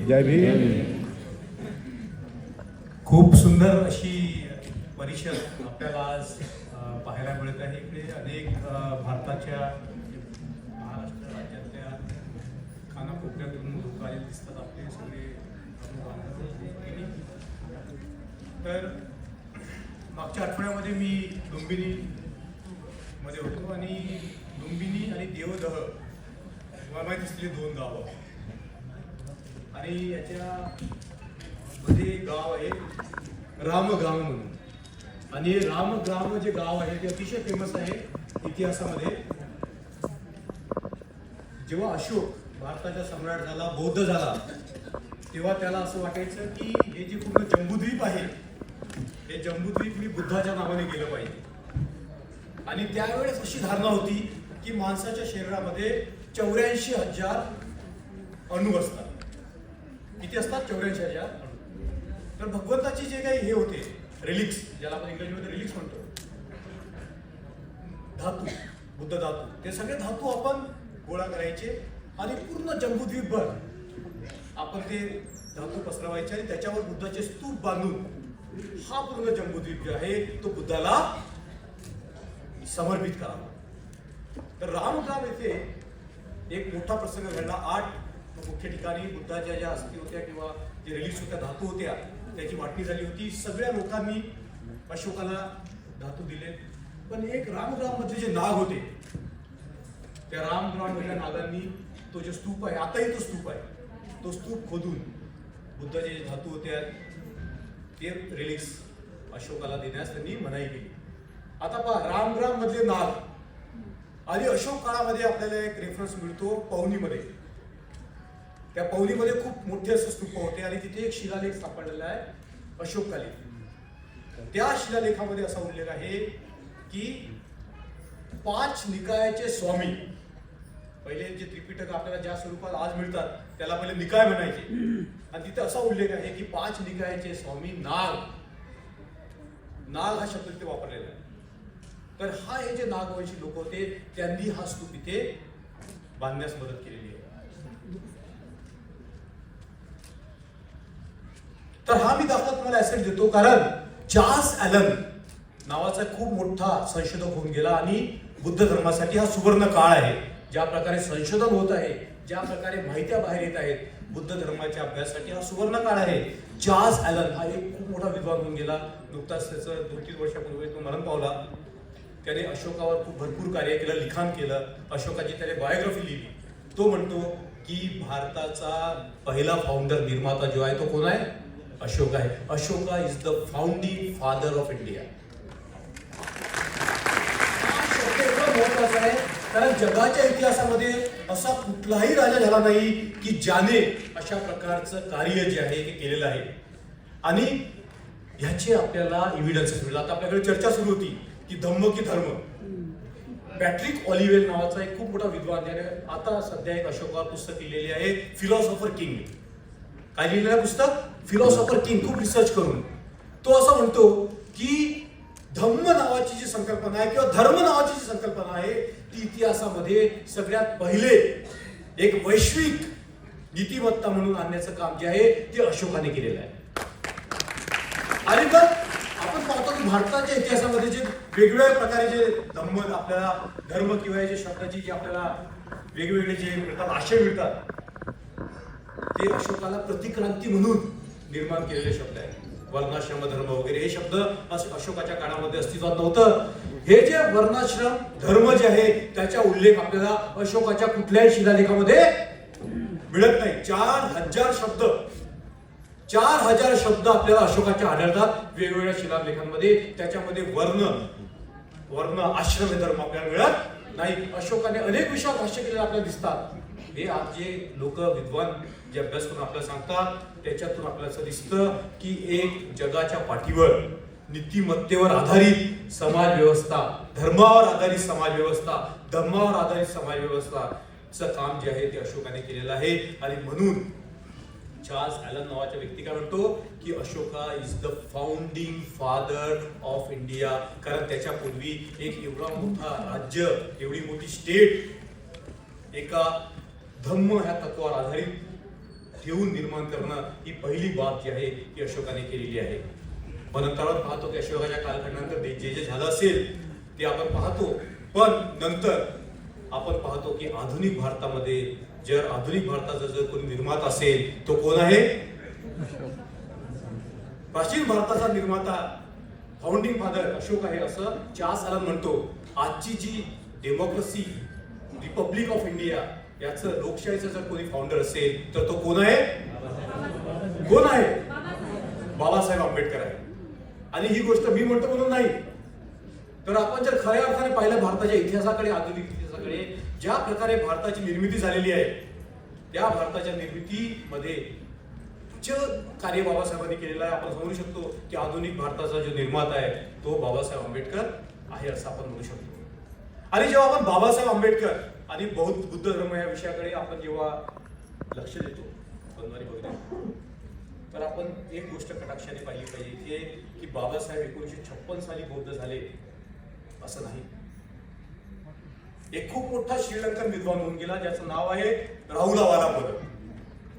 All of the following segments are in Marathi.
जय भीम. खूप सुंदर अशी परिषद आपल्याला आज पाहायला मिळत आहे. इकडे अनेक भारताच्या महाराष्ट्र राज्यातल्या कानाकोपऱ्यातून लोक आले दिसतात आपले सगळे. तर मागच्या आठवड्यामध्ये मी लुंबिनी मध्ये होतो आणि लुंबिनी आणि देवदह मला माहीत असलेली दोन गावं आणि याच्या मध्ये गाव आहे रामग्राम म्हणून. आणि रामग्राम जे गाव आहे ते अतिशय फेमस आहे इतिहासामध्ये. जेव्हा अशोक भारताचा सम्राट झाला, बौद्ध झाला, तेव्हा त्याला असं वाटायचं की हे जे पूर्ण जम्बूद्वीप आहे हे जम्बूद्वीप मी बुद्धाच्या नावाने गेलं पाहिजे. आणि त्यावेळेस अशी धारणा होती की माणसाच्या शरीरामध्ये 84,000 अणू असतात. किती असतात? 84,000 अणू. तर भगवंताचे जे काही हे होते रिलिक्स, ज्याला आपण इंग्रजीमध्ये रिलिक्स म्हणतो, धातू, बुद्ध धातू, ते सगळे धातू आपण गोळा करायचे आणि पूर्ण जम्बूद्वीपभर आपण ते धातू पसरवायचे आणि त्याच्यावर बुद्धाचे स्तूप बांधून हा पूर्ण जम्बूद्वीप जो आहे तो बुद्धाला समर्पित करावा. तर रामग्राम येथे एक मोठा प्रसंग घडला. 8 मुख्य ठिकाणी बुद्धाच्या ज्या अस्थी होत्या किंवा जे रिलीज होत्या धातू होत्या त्याची वाटणी झाली होती. सगळ्या लोकांनी अशोकाला धातू दिले. पण एक रामग्राम मधले जे नाग होते, त्या रामग्राम मधल्या नागांनी तो जो स्तूप आहे, आताही तो स्तूप आहे, तो स्तूप खोदून बुद्धाचे जे धातू होत्या ते रिलीज अशोकाला देण्यास त्यांनी मनाई केली. आता पहा, रामग्राम मधले नाग आणि अशोक काळामध्ये आपल्याला एक रेफरन्स मिळतो पवनीमध्ये. त्या पवनीमध्ये खूप मोठे असे स्तूप होते आणि तिथे एक शिलालेख सापडलेला आहे अशोककालीन. त्या शिलालेखामध्ये असा उल्लेख आहे की 5 निकायाचे स्वामी, पहिले जे त्रिपिटक आपल्याला ज्या स्वरूपात आज मिळतात त्याला पहिले निकाय म्हणायचे, आणि तिथे असा उल्लेख आहे की 5 निकायाचे स्वामी नाग हा शब्द तिथे वापरलेला आहे. तर हे जे नागवंशी लोक होते त्यांनी हा स्तूप इथे बांधण्यास मदत केलेली आहे. तर हा मी दाखला तुम्हाला ऍसेट देतो कारण चार्ल्स ॲलन नावाचा खूप मोठा संशोधक होऊन गेला आणि बुद्ध धर्मासाठी हा सुवर्ण काळ आहे. ज्या प्रकारे संशोधन होत आहे, ज्या प्रकारे माहित्या बाहेर येत आहेत बुद्ध धर्माच्या अभ्यासासाठी, हा सुवर्ण काळ आहे. चार्ल्स ॲलन हा एक खूप मोठा विद्वान होऊन गेला. नुकताच त्याचं 2-3 वर्षापूर्वी तो मरण पावला. त्याने अशोकावर खूप भरपूर कार्य केलं, लिखाण केलं, अशोकाची त्याने बायोग्राफी लिहिली. तो म्हणतो की भारताचा पहिला फाउंडर, निर्माता जो आहे तो कोण आहे? अशोक आहे. Ashoka is the founding father of India. हा शब्द एवढा महत्वाचा आहे कारण जगाच्या इतिहासामध्ये असा कुठलाही राजा झाला नाही की ज्याने अशा प्रकारचं कार्य जे आहे ते केलेलं आहे. आणि ह्याचे आपल्याला एव्हिडन्सेस मिळतात. आता आपल्याकडे चर्चा सुरू होती की धम्म की धर्म. पॅट्रिक ऑलिव्हेल नावाचा एक खूप मोठा विद्वान, ज्याने आता सध्या एक अशोकावर पुस्तक लिहिलेली आहे, फिलॉसॉफर किंग. काय लिहिलेलं आहे पुस्तक? Philosopher king. खूप रिसर्च करून तो असं म्हणतो की धम्म नावाची जी संकल्पना आहे किंवा धर्म नावाची जी संकल्पना आहे ती इतिहासामध्ये सगळ्यात पहिले एक वैश्विक नीतिमत्ता म्हणून आणण्याचं काम जे आहे ते अशोकाने केलेलं आहे. आणि मग आपण पाहतो की भारताच्या इतिहासामध्ये जे वेगवेगळ्या प्रकारे जे धम्म आपल्याला धर्म किंवा जे शब्दाची जे आपल्याला वेगवेगळे जे मिळतात, आशय मिळतात, ते अशोकाला प्रतिक्रांती म्हणून निर्माण केलेले शब्द आहेत. वर्णाश्रम धर्म वगैरे हे शब्द अशोकाच्या काळामध्ये अस्तित्वात नव्हतं. हे जे वर्णाश्रम धर्म जे आहे त्याचा उल्लेख आपल्याला अशोकाच्या कुठल्याही शिलालेखामध्ये मिळत नाही. 4,000 शब्द आपल्याला अशोकाचे आढळतात वेगवेगळ्या शिलालेखांमध्ये. त्याच्यामध्ये वर्ण आश्रम हे धर्म आपल्याला मिळत नाही. अशोकाने अनेक विषयावर भाष्य केलेले आपल्याला दिसतात. हे आज जे लोक विद्वान जे अभ्यास करून आपल्याला सांगतात त्याच्यातून आपल्याला असं दिसतं की एक जगाच्या पाठीवर नीतिमत्तेवर आधारित समाज व्यवस्था, धर्मावर आधारित समाज व्यवस्था, धर्मावर आधारित समाज व्यवस्थाचं काम जे आहे ते अशोकाने केलेलं आहे. आणि म्हणून चार्ल्स ॲलन नावाच्या व्यक्ती काय म्हणतो की Ashoka is the founding father of India. कारण त्याच्यापूर्वी एक एवढा मोठा राज्य, एवढी मोठी स्टेट एका धम्म ह्या तत्वावर आधारित घेऊन निर्माण करणं ही पहिली बाब जी आहे ती अशोकाने केलेली आहे. पण नंतर पाहतो की अशोकाच्या कालखंडानंतर जे जे झालं असेल ते आपण पाहतो. पण नंतर आपण पाहतो की आधुनिक भारतामध्ये जर आधुनिक भारताचा जर कोणी निर्माता असेल तो कोण आहे? प्राचीन भारताचा निर्माता फाउंडिंग फादर अशोक आहे असं चार्ल्स अलन म्हणतो. आजची जी डेमोक्रेसी रिपब्लिक ऑफ इंडिया याचं लोकशाहीचं जर कोणी फाउंडर असेल तर तो कोण आहे? कोण आहे? बाबासाहेब आंबेडकर आहे. आणि ही गोष्ट मी म्हणतो म्हणून नाही, तर आपण जर खऱ्या अर्थाने पाहिलं भारताच्या इतिहासाकडे, आधुनिक इतिहासाकडे, ज्या प्रकारे भारताची निर्मिती झालेली आहे त्या भारताच्या निर्मितीमध्ये उच्च कार्य बाबासाहेबांनी केलेलं आहे. आपण समजू शकतो की आधुनिक भारताचा जो निर्माता आहे तो बाबासाहेब आंबेडकर आहे असं आपण म्हणू शकतो. आणि जेव्हा आपण बाबासाहेब आंबेडकर आणि बुद्ध धर्म या विषयाकडे आपण जेव्हा लक्ष देतो तर आपण एक गोष्ट कटाक्षाने पाहिली पाहिजे की बाबासाहेब 1956 साली बौद्ध झाले असं नाही. एक खूप मोठा श्रीलंकन विद्वान होऊन गेला ज्याचं नाव आहे राहुल वालापद.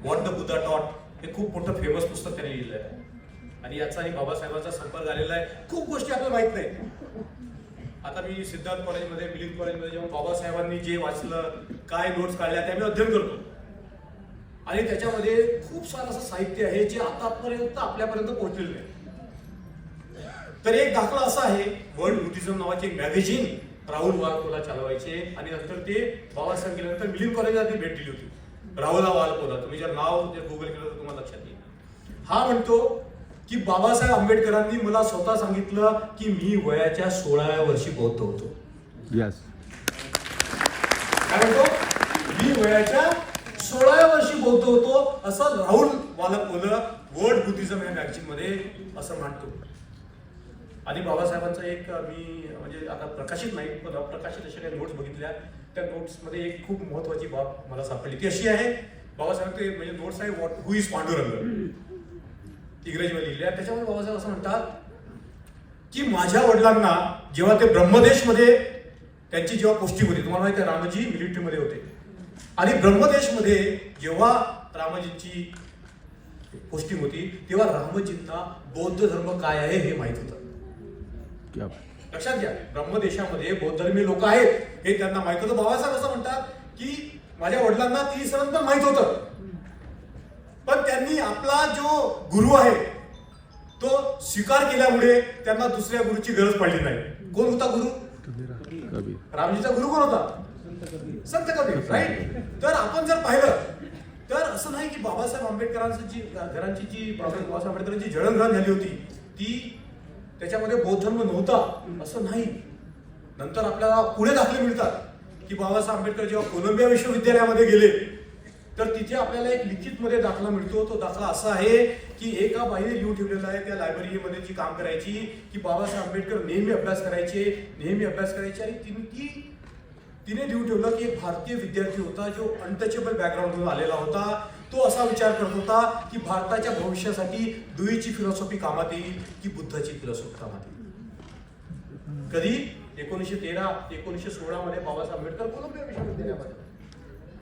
व्हॉट द बुद्धा टॉट हे खूप मोठं फेमस पुस्तक त्यांनी लिहिलं आहे. आणि याचा आणि बाबासाहेबांचा संपर्क आलेला आहे. खूप गोष्टी आपल्याला माहित नाही. आता मी सिद्धार्थ कॉलेजमध्ये, मिलिंद कॉलेजमध्ये जेव्हा बाबासाहेबांनी जे वाचलं, काय नोट्स काढल्या त्या मी अध्ययन करतो. आणि त्याच्यामध्ये खूप सारं असं साहित्य आहे जे आतापर्यंत आपल्यापर्यंत पोहोचलेलं नाही. तर एक दाखला असा आहे, वर्ल्ड बुद्धिझम नावाची एक मॅगझिन राहुल वालपोला चालवायचे. आणि नंतर ते बाबासाहेब गेल्यानंतर मिलिंद कॉलेजला ती भेट दिली होती. राहुल वालपोला, तुम्ही जर नाव जर गुगल केलं तर तुम्हाला लक्षात येईल. हा म्हणतो की बाबासाहेब आंबेडकरांनी मला स्वतः सांगितलं की मी वयाच्या 16व्या वर्षी बौद्ध होतो. काय म्हणतो? मी वयाच्या 16व्या वर्षी बौद्ध होतो असं राहुल वालपोला वर्ल्ड बुद्धिझम या मॅगझिन मध्ये असं म्हणतो. आणि बाबासाहेबांचा एक मी म्हणजे आता प्रकाशित नाही पण अप्रकाशित अशा काही नोट्स बघितल्या. त्या नोट्स मध्ये एक खूप महत्वाची बाब मला सापडली. ती अशी आहे, बाबासाहेब ते म्हणजे नोट्स आहे हू इज पांडुरंग, इंग्रजीमध्ये लिहिल्या. त्याच्यामध्ये बाबासाहेब असं म्हणतात की माझ्या वडिलांना जेव्हा ते ब्रह्मदेशमध्ये त्यांची जेव्हा पोस्टिंग होती, तुम्हाला माहिती आहे रामजी मिलिटरीमध्ये होते, आणि ब्रह्मदेशमध्ये जेव्हा रामजींची पोस्टिंग होती तेव्हा रामजींना बौद्ध धर्म काय आहे हे माहित होतं. लक्षात घ्या, ब्रह्मदेशामध्ये बौद्ध धर्मीय लोक आहेत हे त्यांना माहित होतं. बाबासाहेब असं म्हणतात की माझ्या वडिलांना 30 पण माहित होतं, पण त्यांनी आपला जो गुरु आहे तो स्वीकार केल्यामुळे त्यांना दुसऱ्या गुरुची गरज पडली नाही. कोण होता गुरु? रामजीचा गुरु कोण होता? संत कबीर, राईट. तर आपण जर पाहिलं तर असं नाही की बाबासाहेब आंबेडकरांची घरांची जी बाबासाहेब आंबेडकरांची जळणघळण झाली होती ती त्याच्यामध्ये बौद्ध धर्म नव्हता असं नाही. नंतर आपल्याला पुढे दाखले मिळतात की बाबासाहेब आंबेडकर जेव्हा कोलंबिया विश्वविद्यालयामध्ये गेले तर तिथे आपल्याला एक लिखित मध्ये दाखला मिळतो. तो दाखला असा आहे की एका बाईने लिहून ठेवलेला आहे त्या लायब्ररीमध्ये जी काम करायची की बाबासाहेब आंबेडकर नेहमी अभ्यास करायचे आणि तिने लिहून ठेवलं की एक भारतीय विद्यार्थी होता जो अनटचेबल बॅकग्राऊंडमधून आलेला होता. तो असा विचार करत होता की भारताच्या भविष्यासाठी दुईची फिलॉसॉफी कामात येईल की बुद्धाची फिलॉसॉफी कामात येईल. कधी? 1916 मध्ये बाबासाहेब आंबेडकर कोलंबिया विश्वविद्यालयामध्ये,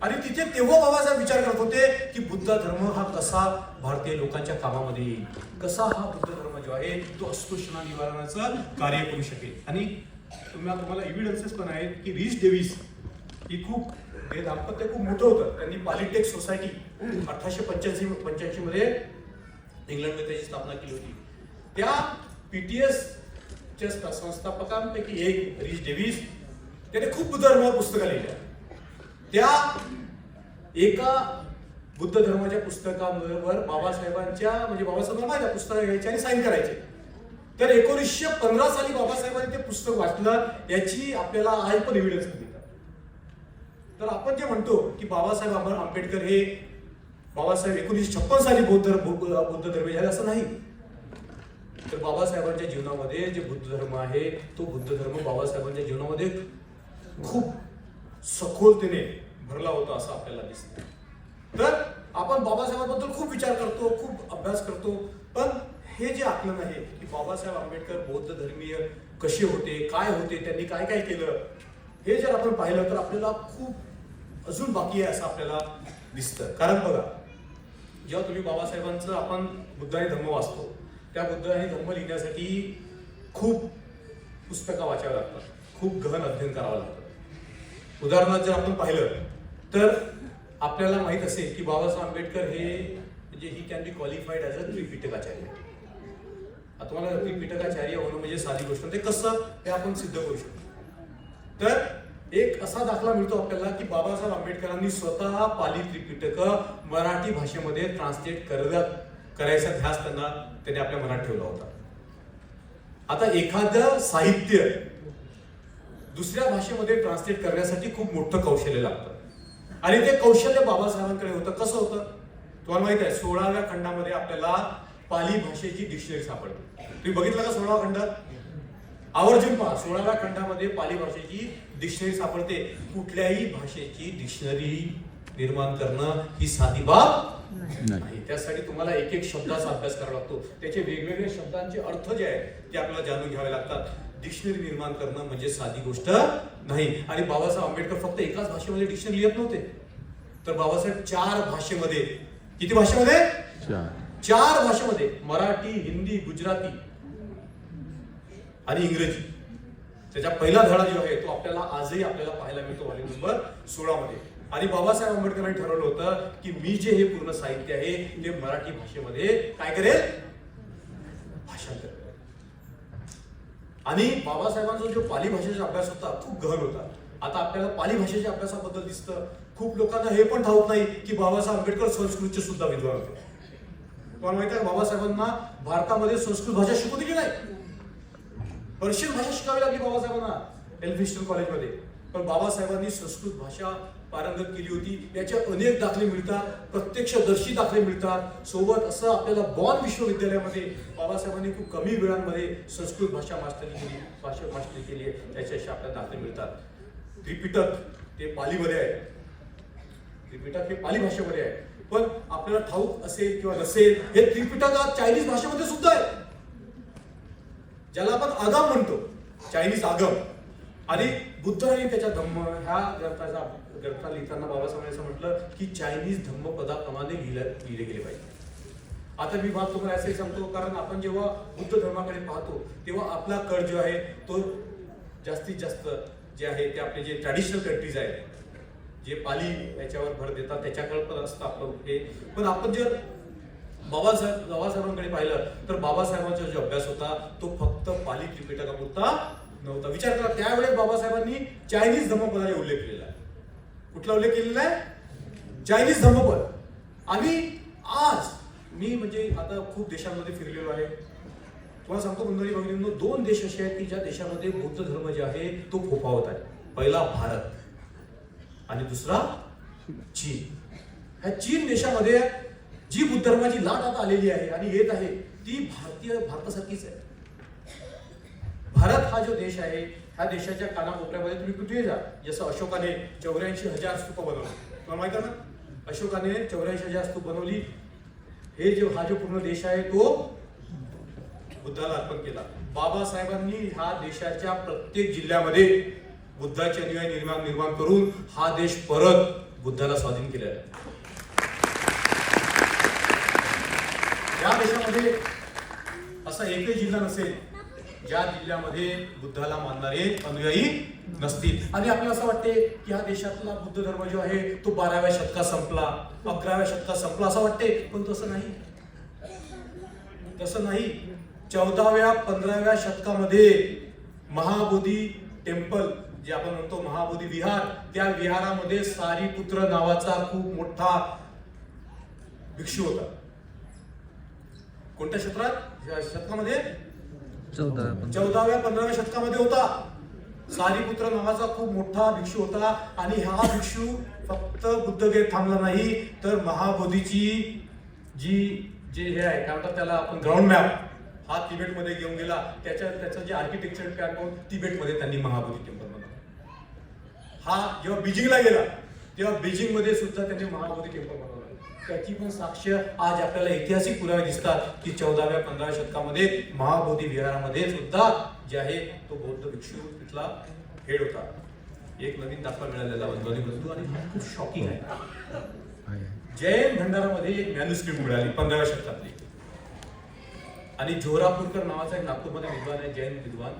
आणि तिथे तेव्हा बाबासाहेब विचार करत होते की बुद्ध धर्म हा कसा भारतीय लोकांच्या कामामध्ये येईल, कसा हा बुद्ध धर्म जो आहे तो अस्पृश्यता निवारणाचं कार्य करू शकेल. आणि तुम्हाला एव्हिडन्सेस पण आहेत की रीस डेव्हिस ही खूप हे दाम्पत्य खूप मोठं होतं. त्यांनी पॉलिटेक् सोसायटी 1885 मध्ये इंग्लंडमध्ये त्याची स्थापना केली होती. त्या पीटीएस च्या संस्थापकांपैकी एक रीस डेव्हिस त्याने खूप बुद्ध धर्मावर पुस्तकं लिहिल्या. त्या एका बुद्ध धर्माच्या पुस्तकावर बाबासाहेबांना माझ्या पुस्तकं घ्यायची आणि साईन करायचे. तर 1915 साली बाबासाहेबांनी ते पुस्तक वाचलं याची आपल्याला आज पण एव्हिडन्स मिळतात. तर आपण जे म्हणतो की बाबासाहेब आंबेडकर हे बाबासाहेब 1956 साली बौद्ध धर्म झाले असं नाही. तर बाबासाहेबांच्या जीवनामध्ये जे बुद्ध धर्म आहे तो बुद्ध धर्म बाबासाहेबांच्या जीवनामध्ये खूप सखोलतेने भरला होता असं आपल्याला दिसतं. तर आपण बाबासाहेबांबद्दल खूप विचार करतो, खूप अभ्यास करतो, पण हे जे आकलन आहे की बाबासाहेब आंबेडकर बौद्ध धर्मीय कसे होते, काय होते, त्यांनी काय काय केलं, हे जर आपण पाहिलं तर आपल्याला खूप अजून बाकी आहे असं आपल्याला दिसतं. कारण बघा, जेव्हा तुम्ही बाबासाहेबांचं आपण बुद्ध आणि धम्म वाचतो, त्या बुद्ध आणि धम्म लिहिण्यासाठी खूप पुस्तकं वाचावी लागतात, खूप गहन अध्ययन करावं लागतं. उदाहरणार्थ जर आपण पाहिलं तर आपल्याला माहित असेल की बाबासाहेब आंबेडकर हे म्हणजे he can be qualified as a त्रिपिटकाचार्य. तुम्हाला त्रिपिटकाचार्य होणं म्हणजे साधी गोष्ट, ते कसं हे आपण सिद्ध करू शकतो. तर एक असा दाखला मिळतो आपल्याला की बाबासाहेब आंबेडकरांनी स्वतः पाली त्रिपिटक मराठी भाषेमध्ये ट्रान्सलेट करायचा ध्यास त्यांनी आपल्या मनात ठेवला होता. आता एखादं साहित्य दुसऱ्या भाषेमध्ये ट्रान्सलेट करण्यासाठी खूप मोठं कौशल्य लागतं आणि ते कौशल्य बाबासाहेबांकडे होतं. कसं होतं तुम्हाला माहित आहे, 16व्या खंडामध्ये आपल्याला पाली भाषेची डिक्शनरी सापडते. तुम्ही बघितलं का 16वा खंड? आवर्जून पहा, 16व्या खंडामध्ये पाली भाषेची डिक्शनरी सापडते. कुठल्याही भाषेची डिक्शनरी निर्माण करणं ही साधी बाब नाही. त्यासाठी तुम्हाला एक एक शब्दाचा अभ्यास करावा लागतो, त्याचे वेगवेगळे शब्दांचे अर्थ जे आहेत ते आपल्याला जाणून घ्यावे लागतात. डिक्शनरी निर्माण करणं म्हणजे साधी गोष्ट नाही. आणि बाबासाहेब आंबेडकर फक्त एकाच भाषेमध्ये डिक्शनरी लिहत नव्हते, तर बाबासाहेब 4 भाषेमध्ये, किती भाषेमध्ये? 4 भाषेमध्ये, मराठी, हिंदी, गुजराती आणि इंग्रजी. त्याचा पहिला धडा जो आहे तो आपल्याला आजही आपल्याला पाहायला मिळतो व्हॉल्यूम नंबर 16 मध्ये. आणि बाबासाहेब आंबेडकरांनी ठरवलं होतं की मी जे हे पूर्ण साहित्य आहे ते मराठी भाषेमध्ये काय करेल? भाषांतर करेल. आणि बाबासाहेबांचा जो पाली भाषेचा अभ्यास होता खूप गहन होता. आता आपल्याला पाली भाषेच्या अभ्यासाबद्दल दिसतं, खूप लोकांना हे पण ठाऊक नाही की बाबासाहेब आंबेडकर संस्कृतचे सुद्धा विद्वान होते. तुम्हाला माहिती आहे बाबासाहेबांना भारतामध्ये संस्कृत भाषा शिकू दिली नाही, पर्शियन भाषा शिकावी लागली बाबासाहेबांना एल्फिस्टन कॉलेजमध्ये. पण बाबासाहेबांनी संस्कृत भाषा पारंगत केली होती. याचे अनेक दाखले मिळतात, प्रत्यक्षदर्शी दाखले मिळतात. सोबत असं आपल्याला बॉन विश्वविद्यालयामध्ये बाबासाहेबांनी खूप कमी वेळांमध्ये संस्कृत भाषा मास्टरी केली आहे, त्याच्याशी आपल्याला दाखले मिळतात. त्रिपिटक ते पालीमध्ये आहे, त्रिपिटक हे पाली भाषेमध्ये आहे. पण आपल्याला ठाऊक असेल किंवा नसेल, हे त्रिपिटक आज चायनीज भाषेमध्ये सुद्धा आहे, ज्याला आपण आगम म्हणतो, चायनीज आगम. आणि बुद्ध आणि त्याच्या धम्म ह्या ग्रंथा लिहिताना बाबासाहेबांनी असं म्हटलं की चायनीज धम्म पदाप्रमाणे लिहिले गेले पाहिजे. आता मी बात तुम्हाला असे सांगतो, कारण आपण जेव्हा बुद्ध धर्माकडे पाहतो तेव्हा आपला कल जो आहे तो जास्तीत जास्त जे आहे ते आपले जे ट्रॅडिशनल कंट्रीज आहेत, जे पाली याच्यावर भर देतात, त्याच्याकडे पण असतं आपलं हे. पण आपण जर बाबासाहेबांकडे पाहिलं तर बाबासाहेबांचा जो अभ्यास होता तो फक्त पाली त्रिपिटकापुरता नव्हता. विचार करा, त्यावेळेस बाबासाहेबांनी चायनीज धम्मपदाचा उल्लेख केलेला आहे. कुठला उल्लेख केलेला आहे? चायनीज धम्मपद. आणि आज मी म्हणजे आता खूप देशांमध्ये फिरलेलो आहे, तुम्हाला सांगतो मंडळी भगिनींनो, 2 देश असे आहेत की ज्या देशामध्ये बौद्ध धर्म जे आहे तो फोफावत आहे. पहिला भारत आणि दुसरा चीन. ह्या चीन देशामध्ये जी बुद्ध धर्माची लाट आता आलेली आहे आणि येत आहे ती भारतासारखीच आहे. भारत हा जो देश आहे, ह्या देशाच्या कानाकोपऱ्यामध्ये तुम्ही कुठेही जा, जसं अशोकाने 84,000 स्तूप बनवली, तुम्हाला माहिती आहे ना, अशोकाने 84,000 स्तूप बनवली. हा जो पूर्ण देश आहे तो बुद्धाला अर्पण केला. बाबासाहेबांनी ह्या देशाच्या प्रत्येक जिल्ह्यामध्ये बुद्धाचे अनुयायी निर्माण करून हा देश परत बुद्धाला स्वाधीन केलेला आहे. या देशामध्ये असा एकही जिल्हा नसेल ज्या जिल्ह्यामध्ये बुद्धाला मानणारे अनुयायी नसतील. आणि आपल्याला असं वाटते की हा देशातला बुद्ध धर्म जो आहे तो 12व्या शतकात संपला, 11व्या शतकात संपला असं वाटते, पण तसं नाही. 14व्या 15व्या शतकामध्ये महाबोधी टेम्पल जे आपण म्हणतो महाबोधी विहार, त्या विहारामध्ये सारीपुत्र नावाचा खूप मोठा भिक्षू होता. कोणत्या शतकामध्ये? 14व्या 15व्या शतकामध्ये होता. सारीपुत्र नावाचा खूप मोठा भिक्षू होता. आणि हा भिक्षू फक्त बुद्धगयेत थांबला नाही, तर महाबोधीची जे हे आहे काय म्हणतात त्याला आपण ग्राउंड मॅप, हा तिबेटमध्ये घेऊन गेला. त्याचं जे आर्किटेक्चर प्लॅन करून तिबेटमध्ये त्यांनी महाबोधी टेम्पल बनवलं. हा जेव्हा बीजिंगला गेला तेव्हा बीजिंगमध्ये सुद्धा त्यांनी महाबोधी टेम्पल बनवलं. त्याची पण साक्ष आज आपल्याला ऐतिहासिक पुरावे दिसतात की 14व्या 15व्या शतकामध्ये महाबोधी विहारामध्ये सुद्धा जे आहे तो बौद्ध भिक्षू तिथला हेड होता. एक नवीन दाखला मिळालेला बंधू आणि खूप शॉकिंग आहे. जैन भंडारामध्ये एक मॅन्युस्क्रिप्ट मिळाली 15व्या शतकातली, आणि जोरापूरकर नावाचा एक नागपूरमध्ये विद्वान आहे, जैन विद्वान.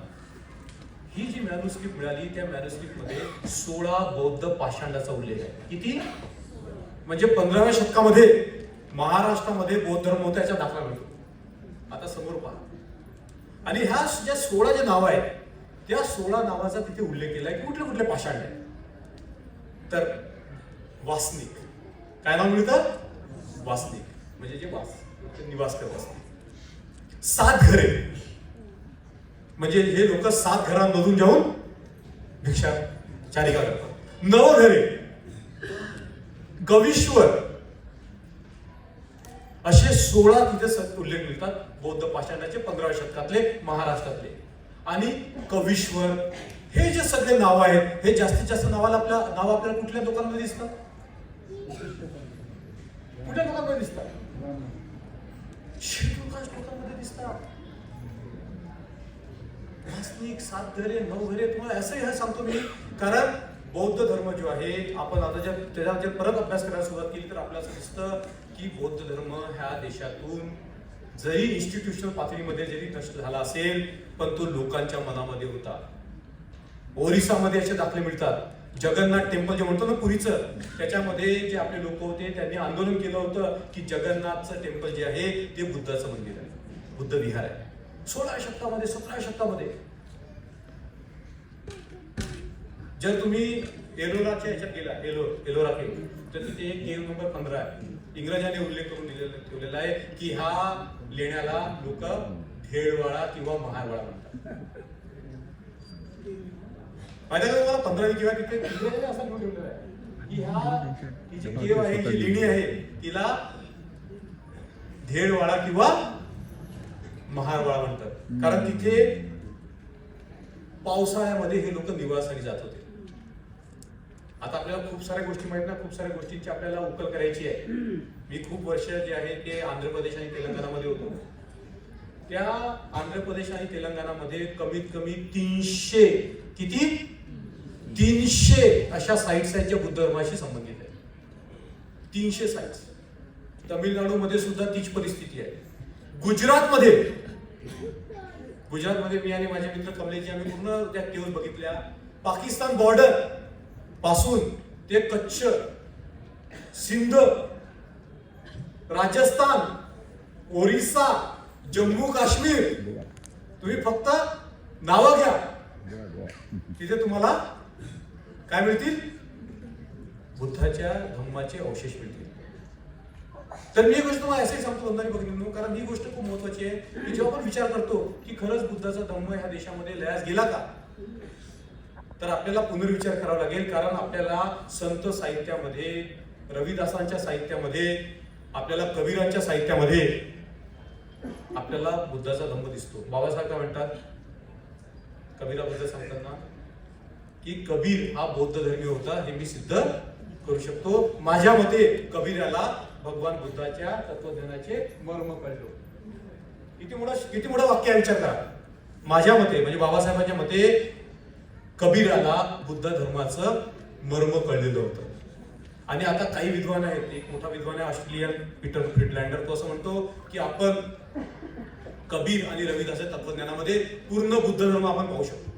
ही जी मॅन्युस्क्रिप्ट मिळाली त्या मॅन्युस्क्रिप्ट मध्ये 16 बौद्ध पाषांडाचा उल्लेख आहे. किती? म्हणजे 15व्या शतकामध्ये महाराष्ट्रामध्ये बौद्ध धर्म होता याचा दाखला मिळतो. आता समोर पहा. आणि ह्या ज्या 16 जे नाव आहेत त्या 16 नावाचा तिथे उल्लेख केलाय की कुठले कुठले पाषाण आहे. तर वासनिक, काय नाव मिळतं? वासनिक म्हणजे जे निवास करत असतात. 7 घरे म्हणजे हे लोक 7 घरांमधून जाऊन भिक्षा चारिका करतात. 9 घरे, गवीश्वर, असे 16 तिथे उल्लेख मिळतात बौद्ध पाषाणाचे 15व्या शतकातले महाराष्ट्रातले. आणि कवीश्वर हे जे सगळे नाव आहेत हे जास्तीत जास्त नाव आपल्याला कुठल्या लोकांमध्ये दिसतात? कुठल्या लोकांमध्ये दिसतात? शेतकऱ्याच लोकांमध्ये दिसतात. वासनिक, 7 घरे, 9 घरे, तुम्हाला असंही हे सांगतो मी, कारण बौद्ध धर्म जो आहे आपण आता त्याचा परत अभ्यास करायला सुरुवात केली तर आपल्याला असं दिसतं की बौद्ध धर्म ह्या देशातून जरी इन्स्टिट्यूशनल पातळीमध्ये जरी नष्ट झाला असेल पण तो लोकांच्या मनामध्ये होता. ओरिसामध्ये असे दाखले मिळतात. जगन्नाथ टेम्पल जे म्हणतो ना पुरीचं, त्याच्यामध्ये जे आपले लोक होते त्यांनी आंदोलन केलं होतं की जगन्नाथचं टेम्पल जे आहे ते बुद्धाचं मंदिर आहे, बुद्ध विहार आहे. 16व्या शतकामध्ये, 17व्या शतकामध्ये. जर तुम्ही एलोराच्या ह्याच्यात गेला, एलोरा केव, तर तिथे एक केव नंबर 15 आहे. इंग्रजांनी उल्लेख करून ठेवलेला आहे की ह्या लेण्याला लोक भेळवाळा किंवा महारवाळा म्हणतात. माझ्या मला 15 किंवा तिथे इंग्रजांनी असं लिहून ठेवलेलं आहे की ही जी केव आहे, जी लेणी आहे तिला भेळवाळा किंवा महारवाळा म्हणतात. कारण तिथे पावसाळ्यामध्ये हे लोक निवासाने जात होते. आता आपल्याला खूप साऱ्या गोष्टी माहित ना, खूप साऱ्या गोष्टींची आपल्याला उकल करायची आहे. मी खूप वर्ष जे आहे ते आंध्र प्रदेश आणि तेलंगणामध्ये होतो. त्या आंध्र प्रदेश आणि तेलंगणामध्ये कमीत कमी 300 किती 300 अशा साइट्स आहेत ज्या बुद्ध धर्माशी संबंधित आहेत. 300 साइट्स. तमिळनाडूमध्ये सुद्धा तीच परिस्थिती आहे. गुजरातमध्ये मी आणि माझे मित्र कमलेशजी आम्ही पूर्ण त्या केव्ज बघितल्या. पाकिस्तान बॉर्डर पासून ते कच्छ, सिंध, राजस्थान, ओरिसा, जम्मू काश्मीर, तुम्ही फक्त नावं घ्या, तिथे तुम्हाला काय मिळतील? बुद्धाच्या धम्माचे अवशेष मिळतील. तर मी ही गोष्ट तुम्हाला असंही सांगतो बंधाने बघितली, कारण ही गोष्ट खूप महत्वाची आहे की जेव्हा आपण विचार करतो की खरंच बुद्धाचा धम्म ह्या देशामध्ये लयास गेला का, तर आपल्याला पुनर्विचार करावा लागेल. कारण आपल्याला संत साहित्यामध्ये, रविदासांच्या साहित्यामध्ये, आपल्याला कबीरांच्या साहित्यामध्ये आपल्याला बुद्धाचा धम्म दिसतो. बाबासाहेब काय म्हणतात कबीराबद्दल सांगताना की कबीर हा बौद्ध धर्मी होता हे मी सिद्ध करू शकतो. माझ्या मते कबीराला भगवान बुद्धाच्या तत्वज्ञानाचे मर्म कळलो. किती मोठा वाक्य विचार करा. माझ्या मते म्हणजे बाबासाहेबांच्या मते कबीराला बुद्ध धर्माचं मर्म कळलेलं होतं. आणि आता काही विद्वान आहेत, एक मोठा विद्वान आहे ऑस्ट्रेलियन पीटर फ्रीडलँडर, तो असं म्हणतो की आपण कबीर आणि रविदास तत्वज्ञानामध्ये पूर्ण बुद्ध धर्म आपण पाहू शकतो.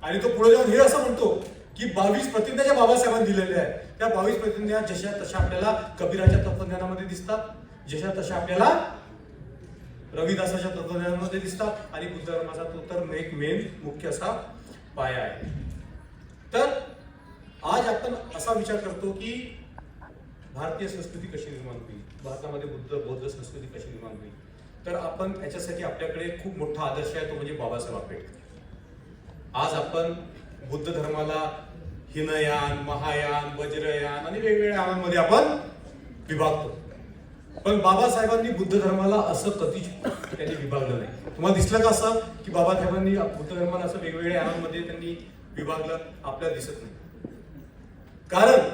आणि तो पुढे जाऊन हे असं म्हणतो की 22 प्रतिज्ञा ज्या बाबासाहेबांनी दिलेल्या आहेत त्या 22 प्रतिज्ञा जशा तशा आपल्याला कबीराच्या तत्वज्ञानामध्ये दिसतात, जशा तशा आपल्याला रविदासाच्या तत्वज्ञानामध्ये दिसतात. आणि बुद्ध धर्माचा तो तर एक मेन मुख्य असा पाया आहे. तर आज आपण असा विचार करतो की भारतीय संस्कृती कशी निर्माण होईल, भारतामध्ये बौद्ध संस्कृती कशी निर्माण होईल. तर आपण याच्यासाठी आपल्याकडे खूप मोठा आदर्श आहे, तो म्हणजे बाबासाहेब आंबेडकर. आज आपण बुद्ध धर्माला हिनयान, महायान, वज्रयान आणि वेगवेगळ्या यानांमध्ये आपण विभागतो. पण बाबासाहेबांनी बुद्ध धर्माला असं कधीच त्यांनी विभागलं नाही. तुम्हाला दिसलं का असं की बाबासाहेबांनी बुद्ध धर्माला असं वेगवेगळ्या यानांमध्ये त्यांनी विभागलं? आपल्याला दिसत नाही. कारण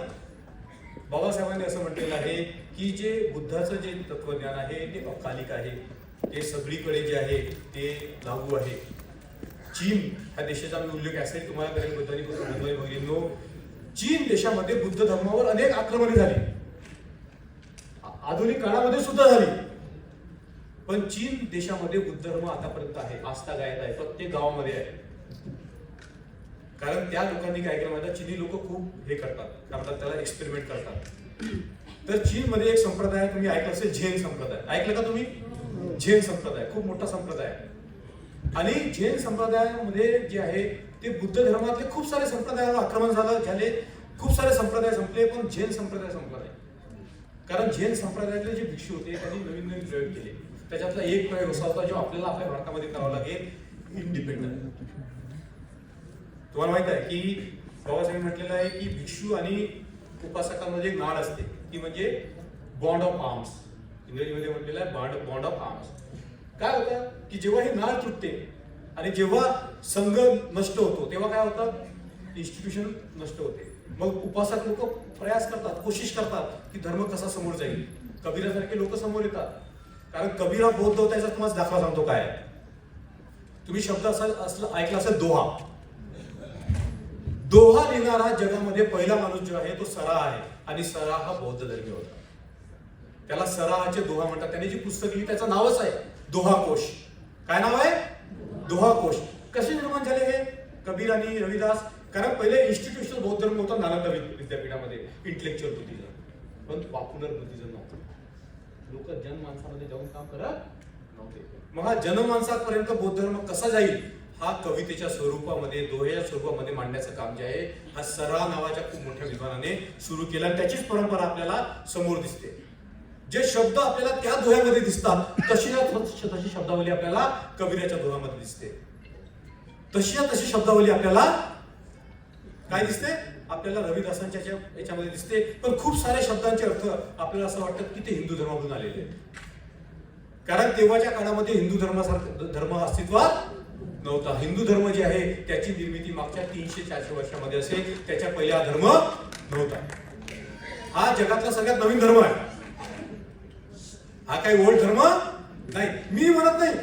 बाबासाहेबांनी असं म्हटलेलं आहे की जे बुद्धाचं जे तत्वज्ञान आहे ते अकालिक आहे, ते सगळीकडे जे आहे ते लागू आहे. चीन ह्या देशाचा मी उल्लेख असेल तुम्हाला करेल बुद्धांनी चीन देशामध्ये बुद्ध धर्मावर अनेक आक्रमणे झाली. आधुनिक काळामध्ये सुद्धा झाली. पण चीन देशामध्ये बुद्ध धर्म आतापर्यंत आहे, आस्था गायत आहे, प्रत्येक गावामध्ये आहे. कारण त्या लोकांनी काय केलं माहिती, चीनी लोक खूप हे करतात, त्याला एक्सपेरिमेंट करतात. तर चीन मध्ये एक संप्रदाय तुम्ही ऐकलं असेल, झेन संप्रदाय. ऐकलं का तुम्ही? झेन संप्रदाय खूप मोठा संप्रदाय आहे. आणि झेन संप्रदायामध्ये जे आहे ते बुद्ध धर्मातले खूप सारे संप्रदायावर आक्रमण झाले, खूप सारे संप्रदाय संपले, पण झेन संप्रदाय संपला नाही. कारण झेन संप्रदायातले जे भिक्षू होते त्यांनी नवीन नवीन प्रयोग केले. त्याच्यातला एक प्रयोग असा होता जो आपल्याला आपल्या भारतामध्ये करावा लागेल, इंडिपेंडंट. तुम्हाला माहित आहे की बाबासाहेब म्हटलेलं आहे की भिक्षू आणि उपासकांमध्ये नाळ असते, ती म्हणजे बॉन्ड ऑफ आर्म्स. इंग्रजीमध्ये म्हटलेलं आहे बॉन्ड ऑफ आर्म्स. काय होतं की जेव्हा ही नाळ तुटते आणि जेव्हा संघ नष्ट होतो तेव्हा काय होतं, इन्स्टिट्यूशन नष्ट होते. मग उपासक लोक प्रयास करतात, कोशिश करतात की धर्म कसा समोर जाईल. कबीरासारखे लोक समोर येतात. कारण कबीर हा बौद्ध होता, याचा तुम्हाला दाखला सांगतो काय. तुम्ही शब्द असं ऐकला असेल, दोहा. दोहा लिहिणारा जगामध्ये पहिला माणूस जो आहे तो सरा आहे, आणि सरा हा बौद्ध धर्मी होता. त्याला सराहाचे दोहा म्हणतात. त्याने जी पुस्तक लिहिली त्याचं नावच आहे दोहाकोश. काय नाव आहे? दोहाकोश. कसे निर्माण झाले हे कबीर आणि रविदास? कारण पहिले इन्स्टिट्यूशनल बौद्ध धर्म होता नालंदा विद्यापीठामध्ये, इंटेलेक्च्युअल बुद्धिझम, पण पॉप्युलर बुद्धिझम नव्हतं. लोक जनमानसामध्ये जाऊन काम करत नव्हते. मग हा जनमानसापर्यंत बौद्ध धर्म कसा जाईल हा कवितेच्या स्वरूपामध्ये, दोह्याच्या स्वरूपामध्ये मांडण्याचं काम जे आहे हा सरा नावाच्या खूप मोठ्या विद्वानाने सुरू केलं. आणि त्याचीच परंपरा आपल्याला समोर दिसते. जे शब्द आपल्याला त्या दोह्यामध्ये दिसतात तशी शब्दावली आपल्याला कबीराच्या दोह्यामध्ये दिसते. तशी शब्दावली आपल्याला काय दिसते, आपल्याला रविदासांच्या याच्यामध्ये दिसते. पण खूप साऱ्या शब्दांचे अर्थ आपल्याला असं वाटतं की ते हिंदू धर्मातून आलेले. कारण तेव्हाच्या काळामध्ये हिंदू धर्म अस्तित्वात नव्हता. हिंदू धर्म जे आहे त्याची निर्मिती मागच्या 300-400 वर्षामध्ये असेल. त्याच्या पहिले हा धर्म नव्हता. हा जगातला सगळ्यात नवीन धर्म आहे. हा काही ओल्ड धर्म नाही. मी म्हणत नाही,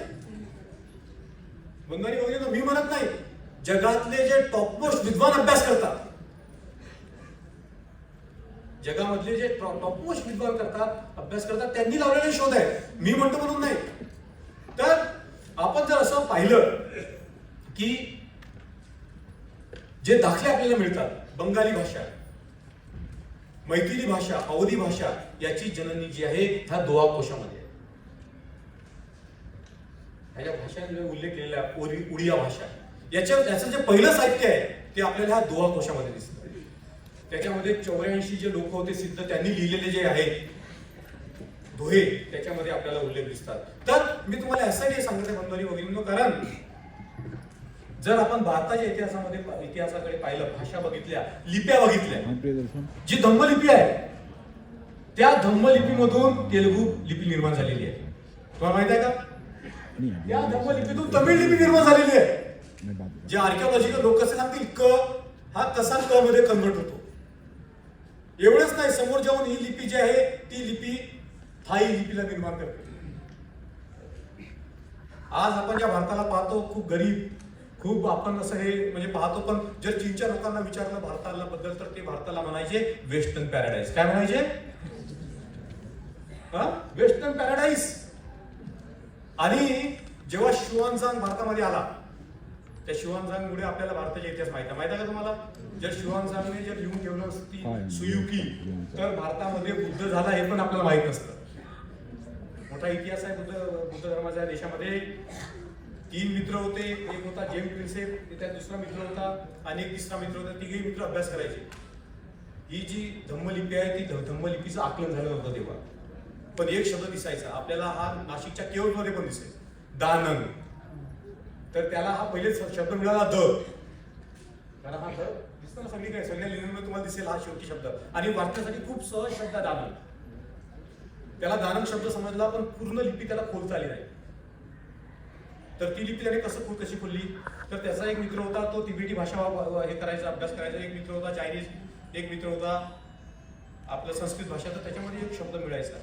बंगाली वगैरे मी म्हणत नाही. जगातले जे टॉपमोस्ट विद्वान अभ्यास करतात, जगामधले जे टॉपमोस्ट विद्वान अभ्यास करतात, त्यांनी लावलेले शोध आहे. मी म्हणतो म्हणून नाही. तर आपण जर असं पाहिलं की जे दाखले आपल्याला मिळतात, बंगाली भाषा, मैथिली भाषा, अवधी भाषा याची जननी जी आहे ह्या दोहाकोशामध्ये. ह्याच्या भाषांचा उल्लेख केलेला उडिया भाषा, याचं जे पहिलं साहित्य आहे ते आपल्याला ह्या दोहाकोशामध्ये दिसतं. त्याच्यामध्ये 84 जे लोक होते सिद्ध, त्यांनी लिहिलेले जे आहेत दोहे त्याच्यामध्ये आपल्याला उल्लेख दिसतात. तर मी तुम्हाला यासाठी सांगते बंगाली वगैरे, कारण जर आपण भारताच्या इतिहासाकडे पाहिलं, भाषा बघितल्या, लिप्या बघितल्या, जी धम्मलिपी आहे त्या धम्मलिपीमधून तेलुगू लिपी निर्माण झालेली आहे. तुम्हाला माहित आहे का? या धम्मलिपीतून तमिळ लिपी निर्माण झालेली आहे. जे आर्किओलॉजिकल लोक कसे सांगतील, क हा कसा क मध्ये कन्वर्ट होतो. एवढंच नाही, समोर जाऊन ही लिपी जी आहे ती लिपी थाई लिपीला निर्माण करते. आज आपण ज्या भारताला पाहतो खूप गरीब, खूप आपण असं हे म्हणजे पाहतो, पण जर चीनच्या लोकांना विचारलं भारताला बद्दल तर ते भारताला म्हणायचे वेस्टर्न पॅराडाईज. काय म्हणायचे? Western paradise. आणि जेव्हा शुआनझांग भारतामध्ये आला, त्या शुआनझांगमुळे आपल्याला भारताचा इतिहास माहिती आहे का तुम्हाला? जर शुआनझांगने जर लिहून ठेवलं असती सुयुकी, तर भारतामध्ये बुद्ध झाला हे पण आपल्याला माहित नसतं. मोठा इतिहास आहे बुद्ध धर्माच्या देशामध्ये. 3 मित्र होते. एक होता जेम प्रिन्सेप, त्यात दुसरा मित्र होता आणि एक तिसरा मित्र होता. तिघे मित्र अभ्यास करायचे. ही जी धम्मलिपी आहे ती धम्मलिपीचं आकलन झालं नव्हतं तेव्हा, पण एक शब्द दिसायचा आपल्याला, हा नाशिकच्या केवळमध्ये पण दिसेल, दानंग. तर त्याला हा पहिले शब्द मिळाला द. कारण हा द दिसतो ना सगळीकडे, सगळ्या लिहिण्यामध्ये तुम्हाला दिसेल हा शेवटी शब्द. आणि वाचण्यासाठी खूप सहज शब्द दानंग. त्याला दानंग शब्द समजला, पण पूर्ण लिपी त्याला खोलता आली नाही. तर ती लिपी त्याने कशी खोलली, तर त्याचा एक मित्र होता तो तिबेटी भाषा हे करायचा, अभ्यास करायचा. एक मित्र होता चायनीज, एक मित्र होता आपलं संस्कृत भाषा. तर त्याच्यामध्ये एक शब्द मिळायचा,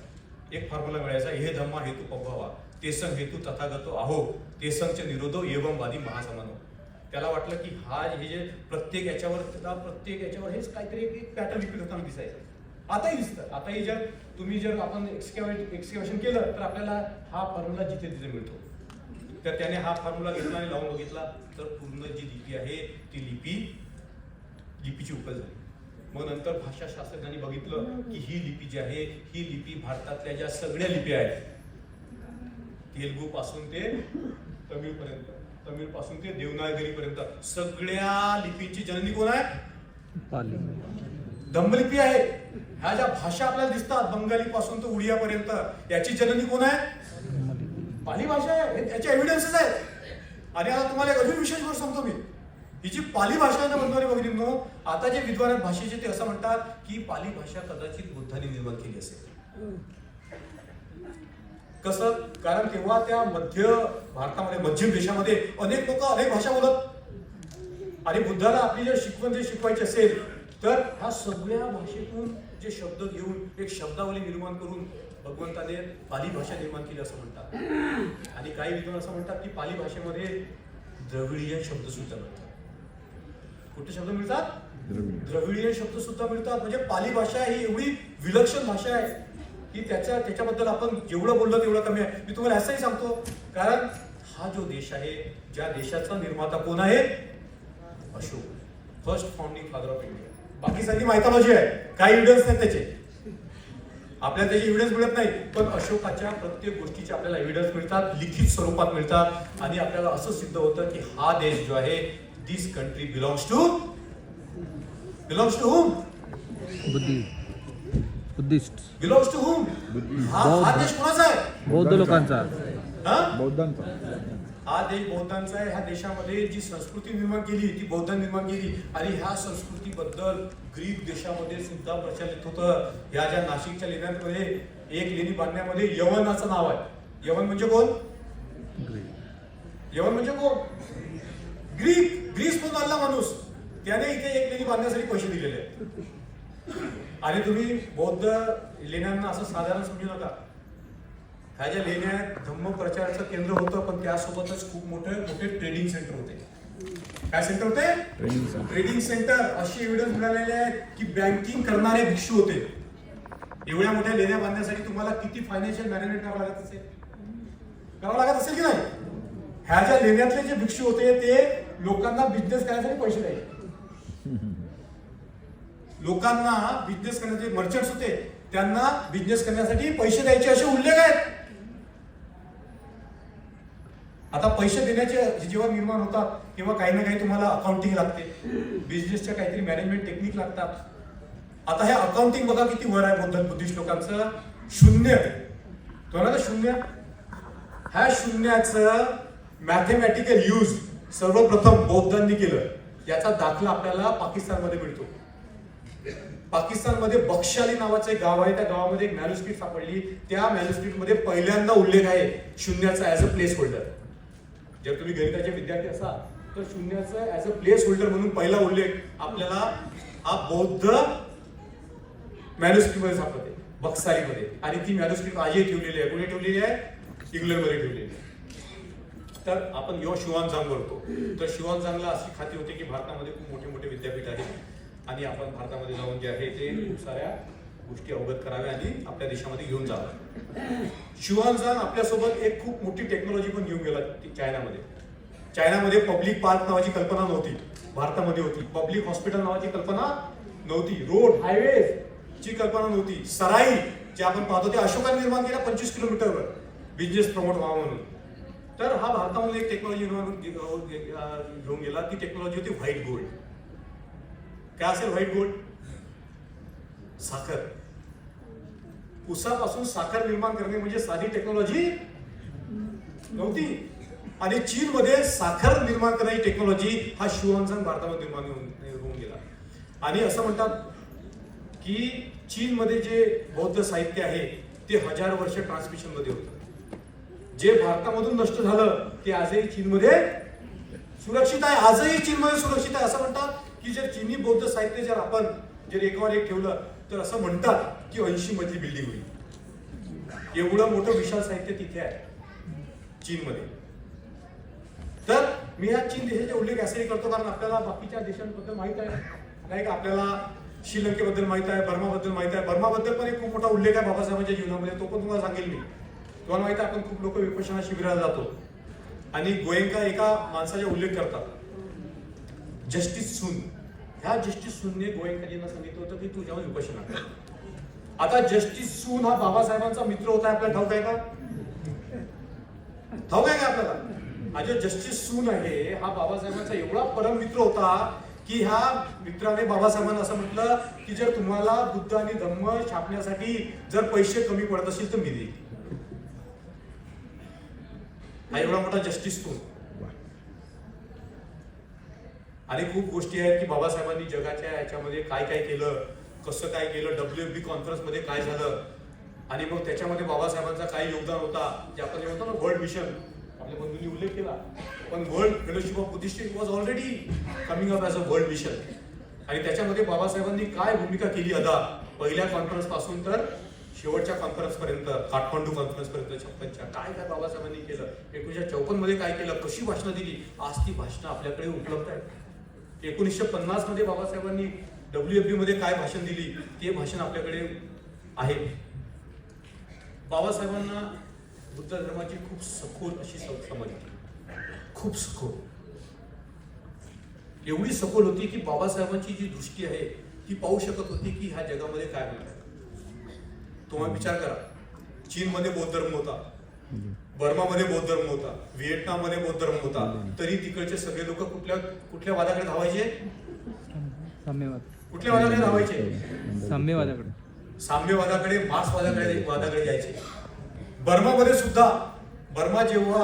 एक फॉर्म्युला मिळायचा, हे धम्मा हेतू पब्भावा तेसंग हेतू तथागतो आहो तेसंगचे निरोधो एवं वादी महासमानो. त्याला वाटलं की हा हे जे प्रत्येक याच्यावर हेच काहीतरी एक पॅटर्न रिपीट होताना दिसायचं. आताही दिसतं. आताही जर आपण एक्सकेव्हेशन केलं तर आपल्याला हा फॉर्म्युला जिथे तिथे मिळतो. तर त्याने हा फॉर्म्युला घेतला आणि लावून बघितला तर पूर्ण जी लिपी आहे ती लिपीची उकल झाली. मग नंतर भाषाशास्त्रज्ञांनी बघितलं की ही लिपी जी आहे ही लिपी भारतातल्या ज्या सगळ्या लिपी आहेत, तेलुगू पासून ते तमिळ पासून ते देवनागरी पर्यंत सगळ्या लिपींची जननी कोण आहे? पाली. दंभलिपी आहे. ह्या ज्या भाषा आपल्याला दिसतात बंगाली पासून तर उडिया पर्यंत, याची जननी कोण आहे? पाली भाषा आहे. याचे एव्हिडन्सेस आहेत. आणि आता तुम्हाला एक अजून विशेष गोष्ट सांगतो मी. ही जी पाली भाषा आहे ना बंधूंनी बघितली, आता जे विद्वान आहेत भाषेचे ते असं म्हणतात की पाली भाषा कदाचित बुद्धाने निर्माण केली असेल. कसं? कारण तेव्हा त्या मध्य भारतामध्ये, मध्यम देशामध्ये अनेक लोक अनेक भाषा बोलत आणि बुद्धाला आपली जर शिकवण जे शिकवायची असेल तर ह्या सगळ्या भाषेतून जे शब्द घेऊन एक शब्दावली निर्माण करून भगवंताने पाली भाषा निर्माण केली असं म्हणतात. आणि काही विद्वान असं म्हणतात की पाली भाषेमध्ये द्रविडीयन शब्द सुद्धा मिळतात. कुठे शब्द मिळतात? द्रविडीयन शब्द सुद्धा मिळतात. म्हणजे पाली भाषा ही एवढी विलक्षण भाषा आहे की त्याच्याबद्दल आपण जेवढं बोललो तेवढं कमी आहे. मी तुम्हाला असंही सांगतो, कारण हा जो देश आहे, ज्या देशाचा निर्माता कोण आहे? Ashok, first founding father of India. बाकी सगळी मायथॉलॉजी आहे, काही एव्हिडन्स नाही त्याचे, आपल्याला त्याचे एव्हिडन्स मिळत नाही. पण अशोकाच्या प्रत्येक गोष्टीचे आपल्याला एव्हिडन्स मिळतात, लिखित स्वरूपात मिळतात. आणि आपल्याला असं सिद्ध होतं की हा देश जो आहे, this country belongs to whom? Buddhist. Belongs to whom? हा देश कोणाचा आहे? बौद्ध लोकांचा. बौद्धांचा. हा देश बौद्धांचा आहे. ह्या देशामध्ये जी संस्कृती निर्माण केली ती बौद्धांनी निर्माण केली. आणि ह्या संस्कृतीबद्दल ग्रीक देशामध्ये सुद्धा प्रचलित होतं. ह्या ज्या नाशिकच्या लेण्यांमध्ये एक लेणी बांधण्यामध्ये यवनाचं नाव आहे. यवन म्हणजे कोण? यवन म्हणजे कोण? ग्रीस म्हणून आलेला माणूस, त्याने इथे एक लेणी बांधण्यासाठी पैसे दिलेले आहेत. आणि तुम्ही बौद्ध लेण्यांना असं साधारण समजू नका. ह्या ज्या लेण्या आहेत धम्म प्रचाराचं केंद्र होतं, पण त्यासोबतच खूप मोठे ट्रेडिंग सेंटर होते. काय सेंटर होते? Trading centre. अशी एव्हिडन्स मिळालेले आहेत की बँकिंग करणारे भिक्षू होते. एवढ्या मोठ्या लेण्या बांधण्यासाठी तुम्हाला किती फायनान्शियल मॅनेजमेंट करावं लागत असेल की नाही? ह्या ज्या लेण्यातले जे भिक्षू होते ते लोकांना बिझनेस करण्यासाठी पैसे द्यायचे. लोकांना बिझनेस करण्याचे मर्चंट्स होते, त्यांना बिझनेस करण्यासाठी पैसे द्यायचे असे उल्लेख आहेत. आता पैसे देण्याचे जेव्हा निर्माण होतात तेव्हा काही ना काही तुम्हाला अकाउंटिंग लागते, बिझनेसच्या काहीतरी मॅनेजमेंट टेक्निक लागतात. आता हे अकाउंटिंग बघा किती वर आहे बुद्धिस्ट लोकांचं. शून्य, तुम्हाला शून्य, ह्या शून्याचं मॅथमॅटिकल यूज सर्वप्रथम बौद्धांनी केलं. याचा दाखला आपल्याला पाकिस्तानमध्ये मिळतो. पाकिस्तानमध्ये बक्षाली नावाचं एक गाव आहे. त्या गावामध्ये एक मॅन्युस्क्रिप्ट सापडली. त्या मॅन्युस्क्रिप्ट मध्ये पहिल्यांदा उल्लेख आहे शून्याचा ऍज अ प्लेस होल्डर. जर तुम्ही गणिताचे विद्यार्थी असाल तर शून्याचा ऍज अ प्लेस होल्डर म्हणून पहिला उल्लेख आपल्याला हा बौद्ध मॅन्युस्क्रिप्ट मध्ये सापडते, बक्षालीमध्ये. आणि ती मॅन्युस्क्रिप्ट आजही ठेवलेली आहे. कुठे ठेवलेली आहे? इंग्लंडमध्ये ठेवलेली आहे. तर आपण जेव्हा शिवानजांग करतो तर शिवानजांगला अशी खात्री होती की भारतामध्ये खूप मोठे मोठे विद्यापीठ आहेत आणि आपण भारतामध्ये जाऊन जे आहे ते खूप साऱ्या गोष्टी अवगत कराव्या आणि आपल्या देशामध्ये घेऊन जावं. शिवानजांग आपल्यासोबत एक खूप मोठी टेक्नॉलॉजी पण घेऊन गेला चायनामध्ये. चायनामध्ये पब्लिक पार्क नावाची कल्पना नव्हती, भारतामध्ये होती. पब्लिक हॉस्पिटल नावाची कल्पना नव्हती. रोड हायवेज ची कल्पना नव्हती. सराई जे आपण पाहतो ते अशोकाने निर्माण केला 25 किलोमीटरवर, बिझनेस प्रमोट व्हावा म्हणून. तर हा भारतामध्ये एक टेक्नॉलॉजी घेऊन गेला. ती टेक्नॉलॉजी होती व्हाईट गोल्ड. काय असेल व्हाईट गोल्ड? साखर. ऊसापासून साखर निर्माण करणे म्हणजे साधी टेक्नॉलॉजी नव्हती. आणि चीनमध्ये साखर निर्माण करण्याची टेक्नॉलॉजी हा शिवानजांग भारतामध्ये निर्माण होऊन गेला. आणि असं म्हणतात की चीनमध्ये जे बौद्ध साहित्य आहे ते 1000 वर्ष ट्रान्समिशन मध्ये होतं. जे भारतामधून नष्ट झालं ते आजही चीनमध्ये सुरक्षित आहे. आजही चीनमध्ये सुरक्षित आहे. असं म्हणतात की जर चीनी बौद्ध साहित्य जर आपण एकावर एक ठेवलं तर असं म्हणतात की 80 मजली बिल्डिंग होईल. एवढं मोठं विशाल साहित्य तिथे आहे चीनमध्ये. तर मी ह्या चीन देशाचे उल्लेख यासाठी करतो कारण आपल्याला बाकीच्या देशांबद्दल माहित आहे. नाही का? आपल्याला श्रीलंकेबद्दल माहित आहे, बर्माबद्दल माहित आहे. बर्माबद्दल पण एक खूप मोठा उल्लेख आहे बाबासाहेबांच्या जीवनामध्ये, तो पण तुम्हाला सांगेल मी. तुम्हाला माहिती आहे आपण खूप लोक विपश्यना शिबिराला जातो आणि गोयंका एका माणसाचा उल्लेख करतात, जस्टिस सून. ह्या जस्टिस सूनने गोयंकाजींना सांगितलं होतं की तू जाऊन विपश्यना कर. आता जस्टिस सून हा बाबासाहेबांचा मित्र होता, आपल्याला ठाऊक आहे का? ठाऊक आहे का आपल्याला? हा जो जस्टिस सून आहे हा बाबासाहेबांचा एवढा परम मित्र होता की ह्या मित्राने बाबासाहेबांना असं म्हटलं की जर तुम्हाला बुद्ध आणि धम्म छापण्यासाठी जर पैसे कमी पडत असेल तर मी देईन. हा एवढा मोठा जस्टिस सून. आणि खूप गोष्टी आहेत की बाबासाहेबांनी जगाच्या याच्यामध्ये काय काय केलं, कसं काय केलं, WFB कॉन्फरन्स मध्ये काय झालं आणि मग त्याच्यामध्ये बाबासाहेबांचा काय योगदान होता, जे आपण जे म्हणतो ना वर्ल्ड मिशन, आपल्या बंधूंनी उल्लेख केला. पण world fellowship of Buddhist was already coming up as a world mission. आणि त्याच्यामध्ये बाबासाहेबांनी काय भूमिका केली अदा, पहिल्या कॉन्फरन्स पासून तर शेवटच्या कॉन्फरन्स पर्यंत, काठमांडू कॉन्फरन्स पर्यंत 56च्या काय काय बाबासाहेबांनी केलं, 1954 मध्ये काय केलं, कशी भाषणं दिली, आज ती भाषणं आपल्याकडे उपलब्ध आहेत. 1950 मध्ये बाबासाहेबांनी WFB मध्ये काय भाषण दिली ते भाषण आपल्याकडे आहे. बाबासाहेबांना बुद्ध धर्माची खूप सखोल अशी समज होती, खूप सखोल, एवढी सखोल होती की बाबासाहेबांची जी दृष्टी आहे ती पाहू शकत होती की ह्या जगामध्ये काय होत आहे. तुम्हाला विचार करा, चीनमध्ये बौद्ध धर्म होता, बर्मामध्ये बौद्ध धर्म होता, व्हिएटनाममध्ये बौद्ध धर्म होता, तरी तिकडचे सगळे लोक कुठल्या वादाकडे धावायचे? कुठल्या वादाकडे धावायचे? साम्यवादाकडे, मार्क्सवादाकडे जायचे. बर्मामध्ये सुद्धा, बर्मा जेव्हा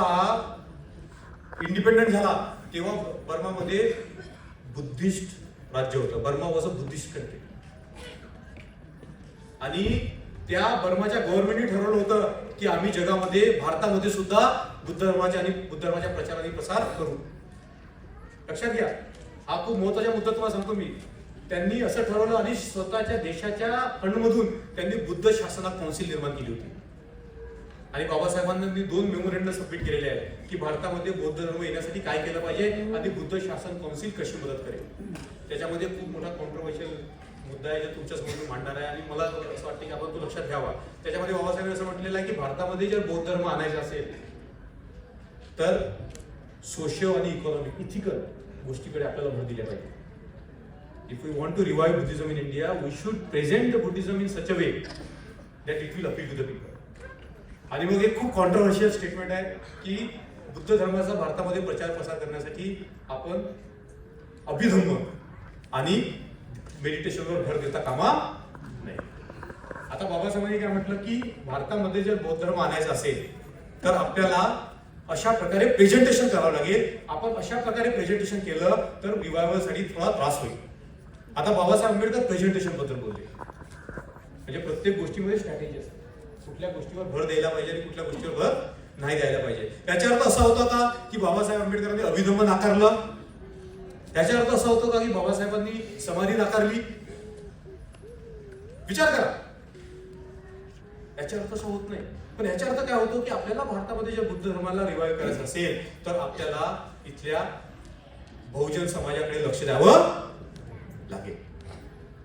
इंडिपेंडंट झाला तेव्हा बर्मामध्ये बुद्धिस्ट राज्य होतं. Burma was a Buddhist country. आणि त्या बर्माच्या गव्हर्नमेंटने ठरवलं होतं की आम्ही जगामध्ये, भारतामध्ये सुद्धा बुद्ध धर्माच्या प्रचार आणि प्रसार करू. लक्षात घ्या, हा खूप महत्वाचा मुद्दा तुम्हाला सांगतो मी. त्यांनी असं ठरवलं आणि स्वतःच्या देशाच्या फंडमधून त्यांनी बुद्ध शासना कौन्सिल निर्माण केली होती. आणि बाबासाहेबांनी 2 मेमोरेंडम सबमिट केलेले आहेत की भारतामध्ये बौद्ध धर्म येण्यासाठी काय केलं पाहिजे आणि बुद्ध शासन कौन्सिल कशी मदत करेल. त्याच्यामध्ये खूप मोठा कॉन्ट्रोवर्शियल मुद्दा आहे जो तुमच्यासमोर मांडणार आहे आणि मला असं वाटतं की आपण तो लक्षात घ्यावा. त्याच्यामध्ये बाबासाहेबांनी असं म्हटलेलं आहे की भारतामध्ये जर बौद्ध धर्म आणायचा असेल तर सोशिओ आणि इकॉनॉमिक, इथिकल गोष्टीकडे आपल्याला भर दिल्या पाहिजे. If we want to revive Buddhism in India, we should present the Buddhism in such a way that it will appeal to the people. आणि मग एक खूप कॉन्ट्रोवर्शियल स्टेटमेंट आहे की बुद्ध धर्माचा भारतामध्ये प्रचार प्रसार करण्यासाठी आपण अभिधम्म आणि मेडिटेशनवर भर देता कामा नाही. आता बाबासाहेबांनी काय म्हटलं की भारतामध्ये जर बौद्ध धर्म आणायचा असेल तर आपल्याला अशा प्रकारे प्रेझेंटेशन करावं लागेल. आपण अशा प्रकारे प्रेझेंटेशन केलं तर रिवायवलसाठी थोडा त्रास होईल. आता बाबासाहेब आंबेडकर प्रेझेंटेशन बद्दल बोलले, म्हणजे प्रत्येक गोष्टीमध्ये स्ट्रॅटेजी असते, कुठल्या गोष्टीवर भर द्यायला पाहिजे आणि कुठल्या गोष्टीवर भर नाही द्यायला पाहिजे. याचा अर्थ असा होता का की बाबासाहेब आंबेडकरांनी अभिधम्म नाकारलं? याचा अर्थ असा होतो का की बाबासाहेबांनी समाधी नाकारली? विचार करा, याचा अर्थ असा होत नाही. पण याचा अर्थ काय होतो की आपल्याला भारतामध्ये जर बुद्ध धर्माला रिवाईव्ह करायचं असेल तर आपल्याला इथल्या बहुजन समाजाकडे लक्ष द्यावं लागेल.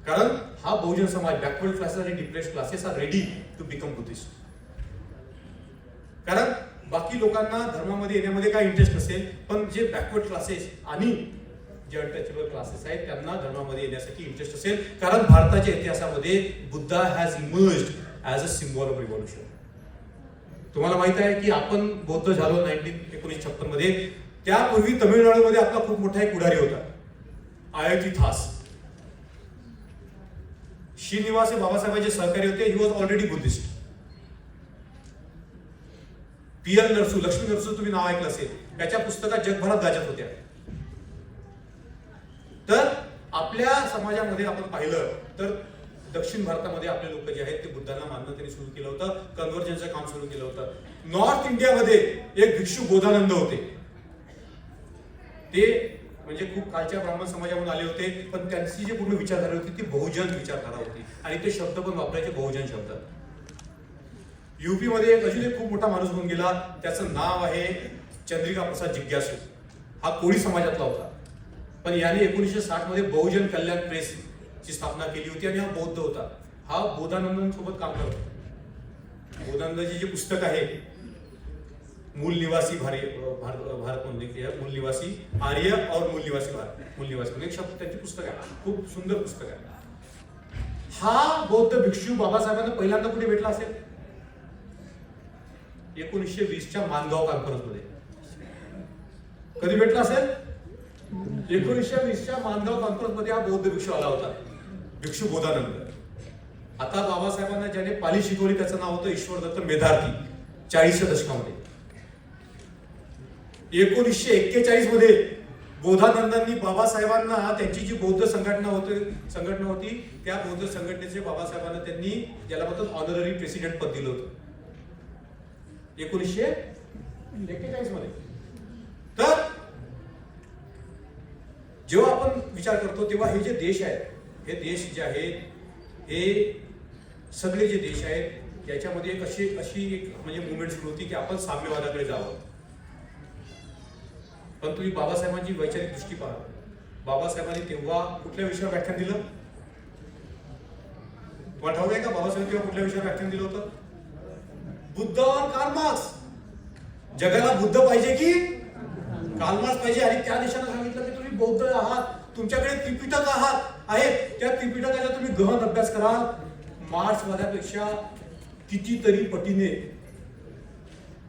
कारण हा बहुजन समाज, बॅकवर्ड क्लासेस आणि depressed classes are ready to become Buddhist. कारण बाकी लोकांना धर्मामध्ये येण्यामध्ये काय इंटरेस्ट नसेल, पण जे बॅकवर्ड क्लासेस आणि जे अनटचेबल क्लासेस आहेत त्यांना धर्मामध्ये येण्यासाठी इंटरेस्ट असेल. कारण भारताच्या इतिहासामध्ये Buddha has emerged as a symbol of revolution. तुम्हाला माहित आहे की आपण बौद्ध झालो 1956 मध्ये. त्यापूर्वी तमिळनाडूमध्ये आपला खूप मोठा एक पुढारी होता, आयोतिथास. श्रीनिवास हे बाबासाहेबांचे सहकारी होते. He was already Buddhist. PL Narasu, Lakshmi Narasu तुम्ही नाव ऐकलं असेल, त्याच्या पुस्तकात जगभरात गाजत होत्या. तर आपल्या समाजामध्ये आपण पाहिलं तर दक्षिण भारतामध्ये आपले लोक जे आहेत ते बुद्धांना मानणं त्यांनी सुरू केलं होतं, कन्व्हर्जनचं काम सुरू केलं होतं. नॉर्थ इंडियामध्ये एक भिक्षू बोधानंद होते. ते म्हणजे खूप कालच्या ब्राह्मण समाजामधून आले होते, पण त्यांची जी पूर्ण विचारधारा होती ती बहुजन विचारधारा होती आणि ते शब्द पण वापरायचे बहुजन शब्द. युपी मध्ये अजून एक खूप मोठा माणूस होऊन गेला, त्याचं नाव आहे चंद्रिका प्रसाद जिज्ञासू. हा कोळी समाजातला होता, पण याने 1960 मध्ये बहुजन कल्याण प्रेस ची स्थापना केली होती आणि हा बौद्ध होता. हा बोधानंद सोबत काम करत होता. बोधानंदची जे पुस्तक आहे मूल निवासी भारत म्हणून मूल निवासी आर्य और मूल निवासी भारत, मूल निवासी म्हणून एक शब्द त्यांची पुस्तक आहे. खूप सुंदर पुस्तक आहे. हा बौद्ध भिक्षू बाबासाहेबांना पहिल्यांदा कुठे भेटला असेल? 1920च्या मानगाव कॉन्फरन्स मध्ये. कधी भेटला असेल? 1920च्या मानगाव कॉन्फरन्स मध्ये हा बौद्ध भिक्षू आला होता, भिक्षू बोधानंद. आता बाबासाहेबांना ज्याने पाली शिकवली त्याचं नाव होतं ईश्वरदत्त मेधार्थी. 40च्या दशकामध्ये 1941 मध्ये बोधानंदांनी बाबासाहेबांना त्यांची जी बौद्ध संघटना होती त्या बौद्ध संघटनेचे बाबासाहेबांना त्यांनी ज्याला म्हणतात ऑनररी प्रेसिडेंट पद दिलं होतं 1941 मध्ये. तर जेव्हा आपण विचार करतो तेव्हा हे जे देश आहेत, हे देश जे आहेत, हे सगळे जे देश आहेत याच्यामध्ये एक अशी एक म्हणजे मुवमेंट सुरू होती की आपण साम्यवादाकडे जावं. पण तुम्ही बाबासाहेबांची वैचारिक दृष्टी पहा. बाबासाहेबांनी तेव्हा कुठल्या विषयावर व्याख्यान दिलं? तुम्हाला ठाऊक आहे का बाबासाहेब तेव्हा कुठल्या विषयावर व्याख्यान दिलं होतं? बुद्ध और कार्ल मार्क्स. जगाला बुद्ध पाहिजे की कार्ल मार्क्स पाहिजे. आणि त्या देशाने सांगितलं की तुम्ही बौद्ध आहात, तुमच्याकडे त्रिपिटक आहेत, त्या त्रिपिटकाचा तुम्ही गहन अभ्यास कराल. मार्क्सवाद्यापेक्षा कितीतरी पटीने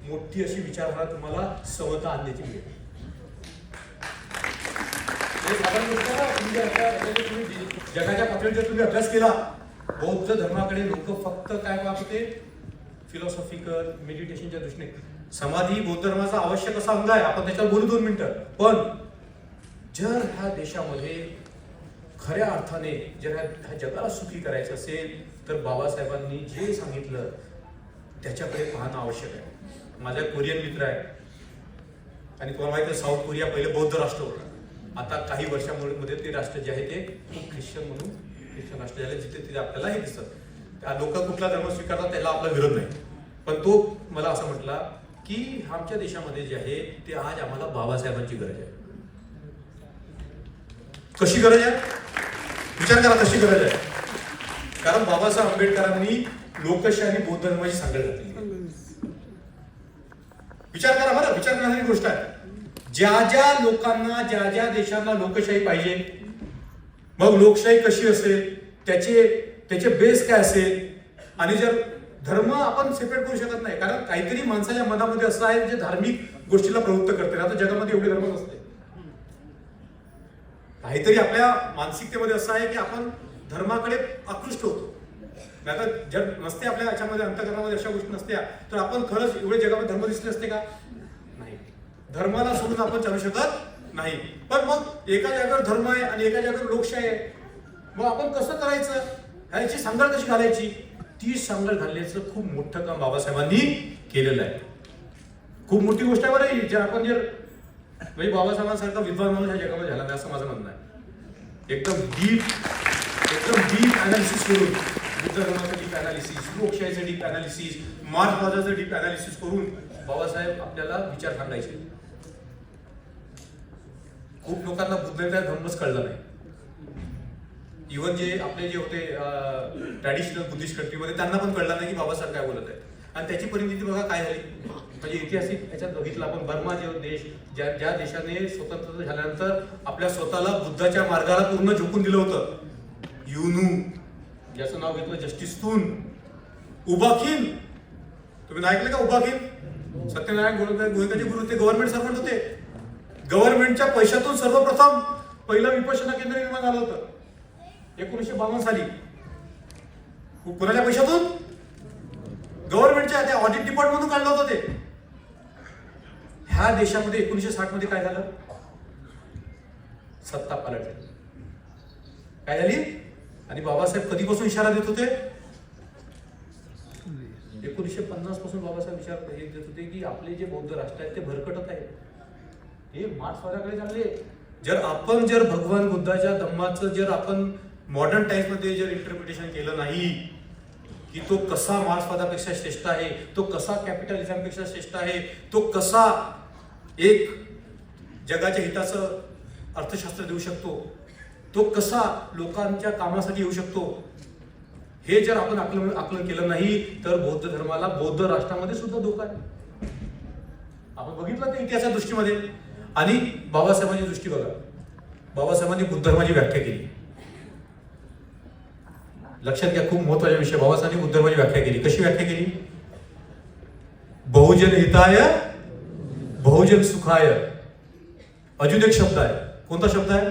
मोठी अशी विचारधारा तुम्हाला समता आणण्याची मिळेल. जगाच्या पातळीवर जर तुम्ही अभ्यास केला, बौद्ध धर्माकडे लोक फक्त काय पाहत होते? फिलॉसॉफिकल मेडिटेशनच्या दृष्टीने. समाधी बौद्ध धर्माचा आवश्यक असा अंग आहे, आपण त्याच्यावर बोलू 2 मिनिटं. पण जर ह्या देशामध्ये खऱ्या अर्थाने जर ह्या जगाला सुखी करायचं असेल तर बाबासाहेबांनी जे सांगितलं त्याच्याकडे पाहणं आवश्यक आहे. माझा कोरियन मित्र आहे आणि तुम्हाला माहिती आहे साऊथ कोरिया पहिले बौद्ध राष्ट्र होतं. आता काही वर्षांमध्ये ते राष्ट्र जे आहे ते खूप ख्रिश्चन राष्ट्र झाले, जिथे तिथे आपल्याला हे दिसतं. त्या लोक कुठला धर्म स्वीकारतात त्याला आपला विरोध नाही. पण तो मला असं म्हटला की आमच्या देशामध्ये जे आहे ते आज आम्हाला बाबासाहेबांची गरज आहे. कशी गरज आहे? विचार करा कशी गरज आहे. कारण बाबासाहेब आंबेडकरांनी लोकशाही आणि बौद्ध धर्माची सांगड घातली. विचार करा बरं, विचार करण्याची गोष्ट आहे. ज्या लोकांना ज्या देशांना लोकशाही पाहिजे, मग लोकशाही कशी असेल, त्याचे बेस काय असेल. आणि जर धर्म आपण सेपरेट करू शकत नाही, कारण काहीतरी माणसाच्या मनामध्ये असं आहे जे धार्मिक गोष्टीला प्रवृत्त करते. आता जगामध्ये एवढे धर्म नसते. काहीतरी आपल्या मानसिकतेमध्ये असं आहे की आपण धर्माकडे आकृष्ट होतो. नाही तर जर नसते आपल्या याच्यामध्ये अंतःकरणामध्ये अशा गोष्टी नसत्या तर आपण खरंच एवढे जगामध्ये धर्म दिसले असते का? नाही. धर्माला सोडून आपण चालू शकत नाही. पण मग एका जागेवर धर्म आहे आणि एका जागेवर लोकशाही आहे, मग आपण कसं करायचं? ह्याची सांगड कशी घालायची? ती सांगड घालण्याचं खूप मोठं काम बाबासाहेबांनी केलेलं आहे. खूप मोठी गोष्ट आहे बरं. जर आपण म्हणजे बाबासाहेबांसारखा विद्वान माणूस ह्या जगामध्ये झाला नाही असं माझं म्हणणं आहे. एकदम डीप अनालिसिस करून, बुद्ध धर्माचं डीप अनालिसिस, लोकशाहीचं डीप अनालिसिस, मार्क्सवादाचं डीप अनालिसिस करून बाबासाहेब आपल्याला विचार सांगायचे. खूप लोकांना बुद्धांचा धर्मच कळला नाही. इव्हन जे आपले जे होते ट्रॅडिशनल बुद्धिस्ट कंट्रीमध्ये त्यांना पण कळलं नाही की बाबासाहेब काय बोलत आहेत. आणि त्याची परिणिती बघा काय झाली. म्हणजे ऐतिहासिक याच्यात बघितलं आपण, बर्मा जे देश ज्या देशाने स्वतंत्र झाल्यानंतर आपल्या स्वतःला बुद्धाच्या मार्गाला पूर्ण झोकून दिलं होतं. युनू ज्याचं नाव घेतलं जस्टिस तून, उबाखिन, तुम्ही नाही ऐकलं का? उबाखिन सत्यनारायण गोयंकाचे गुरु, ते गव्हर्नमेंट सर्वंट होते. गव्हर्नमेंटच्या पैशातून सर्वप्रथम पहिलं विपश्यना केंद्र निर्माण झालं होतं 1952 साली. कोणाच्या पैशातून? गव्हर्नमेंटच्या त्या ऑडिट डिपार्टमेंटमधून काढलं होतं ते. ह्या देशामध्ये 1960 मध्ये काय झालं? सत्ता पालट झाली. काय झाली? आणि बाबासाहेब कधीपासून इशारा देत होते? 1950 पासून बाबासाहेब इशारा देत होते की आपले जे बौद्ध राष्ट्र आहेत ते भरकटत आहेत, हे मार्क्सवादाकडे चालले. जर भगवान बुद्धाच्या धम्माचं जर आपण मॉडर्न टाइम्स मध्ये जर इंटरप्रिटेशन केलं नाही की तो कसा मार्क्सवादापेक्षा श्रेष्ठ आहे, तो कसा कॅपिटलिझमपेक्षा श्रेष्ठ आहे, तो कसा एक जगाच्या हिताचं अर्थशास्त्र देऊ शकतो, तो कसा लोकांच्या कामासाठी येऊ शकतो, हे जर आपण आकलन केलं नाही तर बौद्ध धर्माला, बौद्ध राष्ट्रामध्ये सुद्धा धोका आहे. आपण बघितलं ते इतिहासाच्या दृष्टीमध्ये. आणि बाबासाहेबांची दृष्टी बघा, बाबासाहेबांनी बुद्ध धर्माची व्याख्या केली. लक्षात घ्या, खूप महत्वाचा विषय. बाबासाहेबांनी बुद्ध धर्माची व्याख्या केली. कशी व्याख्या केली? बहुजन हिताय बहुजन सुखाय. अजून एक शब्द आहे. कोणता शब्द आहे?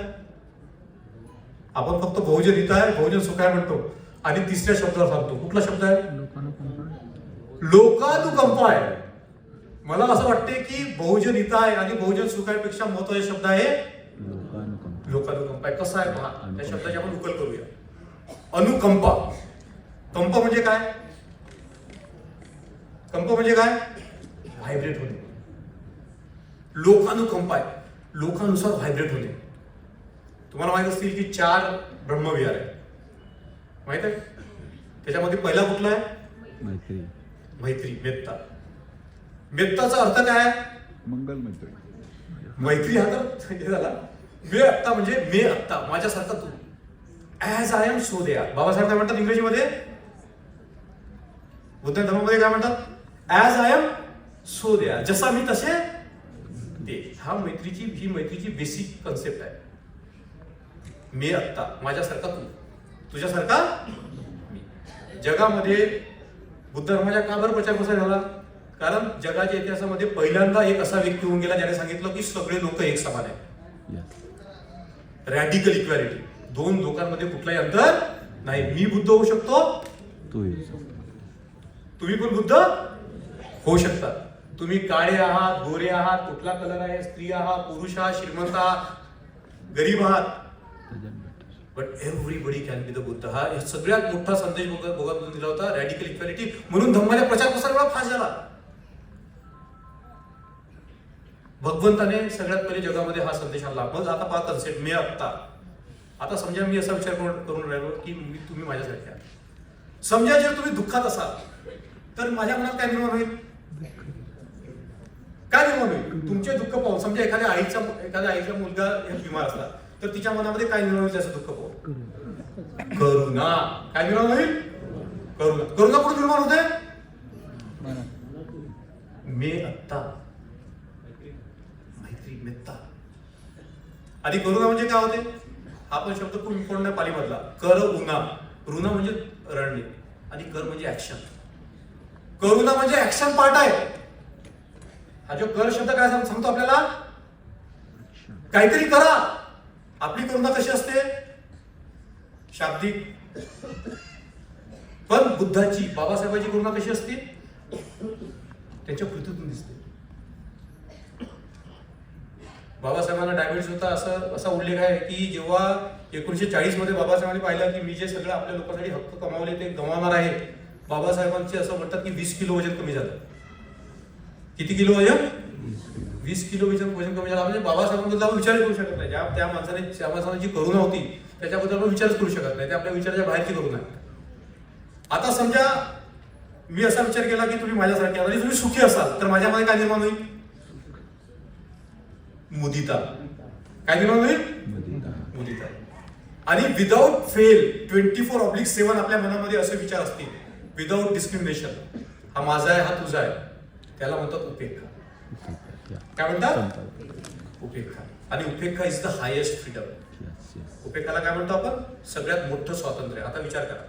आपण फक्त बहुजन हिताय बहुजन सुखाय म्हणतो आणि तिसऱ्या शब्दावर सांगतो. कुठला शब्द आहे? लोकानुकंपाय. मला असं वाटते की बहुजन हिताय आणि बहुजन सुखायपेक्षा महत्वाचा शब्द आहे लोकानुकंपाय. कसा आहे पहा, त्या शब्दाची आपण उकल करूया. अनुकंपा. कंप म्हणजे काय? कंप म्हणजे काय? व्हायब्रेट होणे. लोकानुकंपाय, लोकानुसार व्हायब्रेट होणे. तुम्हाला माहित असतील की 4 ब्रह्मविहार आहे, माहित आहे? त्याच्यामध्ये पहिला कुठला आहे? मैत्री. मैत्री, मेत्ता. मेत्ताचा अर्थ काय? मंगल मैत्री. मैत्री हा तर हे झाला. मे आत्ता म्हणजे मे आत्ता, माझ्यासारखा तू. As I am so they are. Babasaheb काय म्हणतात इंग्रजीमध्ये? बुद्ध धर्मामध्ये काय म्हणतात? As I am so they are. जसा मी तसे ते. ही मैत्रीची बेसिक कन्सेप्ट आहे. मी आत्ता, माझ्यासारखा तू, तुझ्यासारखा मी. जगामध्ये बुद्ध धर्माच्या का बरं प्रचार प्रसार झाला? कारण जगाच्या इतिहासामध्ये पहिल्यांदा एक असा व्यक्ती होऊन गेला ज्याने सांगितलं की सगळे लोक एक समान आहे. Radical equality. 2 लोकांमध्ये कुठलाही अंतर नाही. मी बुद्ध होऊ शकतो, तुम्ही पण बुद्ध होऊ शकता. तुम्ही काळे आहात, गोरे आहात, कुठला कलर आहे, स्त्री आहात, पुरुष आहात, श्रीमंत आहात, गरीब आहात, but everybody can be the Buddha. हा सगळ्यात मोठा संदेश भगवान दिला होता, रॅडिकल इक्वॅलिटी. म्हणून धम्माचा प्रचार प्रसार एवढा फास्ट झाला. भगवंताने सगळ्यात पहिले जगामध्ये हा संदेश आणला. मग आता पहा कन्सेप्ट मी आत्ता. आता समजा मी असा विचार करून राहिलो की तुम्ही माझ्यासारखे आहात. समजा जर तुम्ही दुःखात असाल तर माझ्या मनात काय निर्माण होईल? काय निर्माण होईल? तुमचे दुःख पाहून. समजा एखाद्या आईचा मुलगा हे बिमार असला तर तिच्या मनामध्ये काय निर्माण होईल? त्याचं दुःख पाहून करुणा. काय निर्माण होईल? करुणा. करुणा कुठून निर्माण होते? मे आत्ता, मैत्री, मेत्ता. आणि करुणा म्हणजे काय होते? आपण शब्द खूप इम्पॉर्टंट आहे पालीमधला. कर उना. रुना म्हणजे रडणे आणि कर म्हणजे ऍक्शन. करुणा म्हणजे ऍक्शन पार्ट आहे. हा जो कर शब्द काय सांगतो आपल्याला? काहीतरी करा. आपली करुणा कशी असते? शाब्दिक. पण बुद्धाची, बाबासाहेबांची करुणा कशी असते? त्यांच्या कृतीतून दिसते. बाबासाहेबांना डायबिटीस होता असा उल्लेख आहे की जेव्हा 1940 मध्ये बाबासाहेबांनी पाहिलं की मी जे सगळं आपल्या लोकांसाठी हक्क कमावले ते गमावणार आहे, बाबासाहेबांचे असं म्हणतात की 20 किलो वजन कमी झालं. किती किलो वजन? 20 किलो वजन कमी झालं. म्हणजे बाबासाहेबांबद्दल आपण विचार करू शकत नाही. त्या माणसाने जी करुणा होती त्याच्याबद्दल आपण विचारच करू शकत नाही. ते आपल्या विचाराच्या बाहेरची करुणा आहे. आता समजा मी असा विचार केला की तुम्ही माझ्यासारखे आहात आणि तुम्ही सुखी असाल तर माझ्यामध्ये काय निर्माण होईल? मुदिता. काय निर्माण होईल? मुदिता. आणि विदाउट फेल 24/7 आपल्या मनामध्ये असे विचार असतील, विदाउट डिस्क्रिमिनेशन. हा माझा आहे, हा तुझा आहे, त्याला म्हणतात उपेक्षा. काय म्हणतात? उपेक्षा. आणि उपेक्षा इज द हायेस्ट फ्रीडम. उपेक्षाला काय म्हणतो आपण? सगळ्यात मोठं स्वातंत्र्य. आता विचार करा,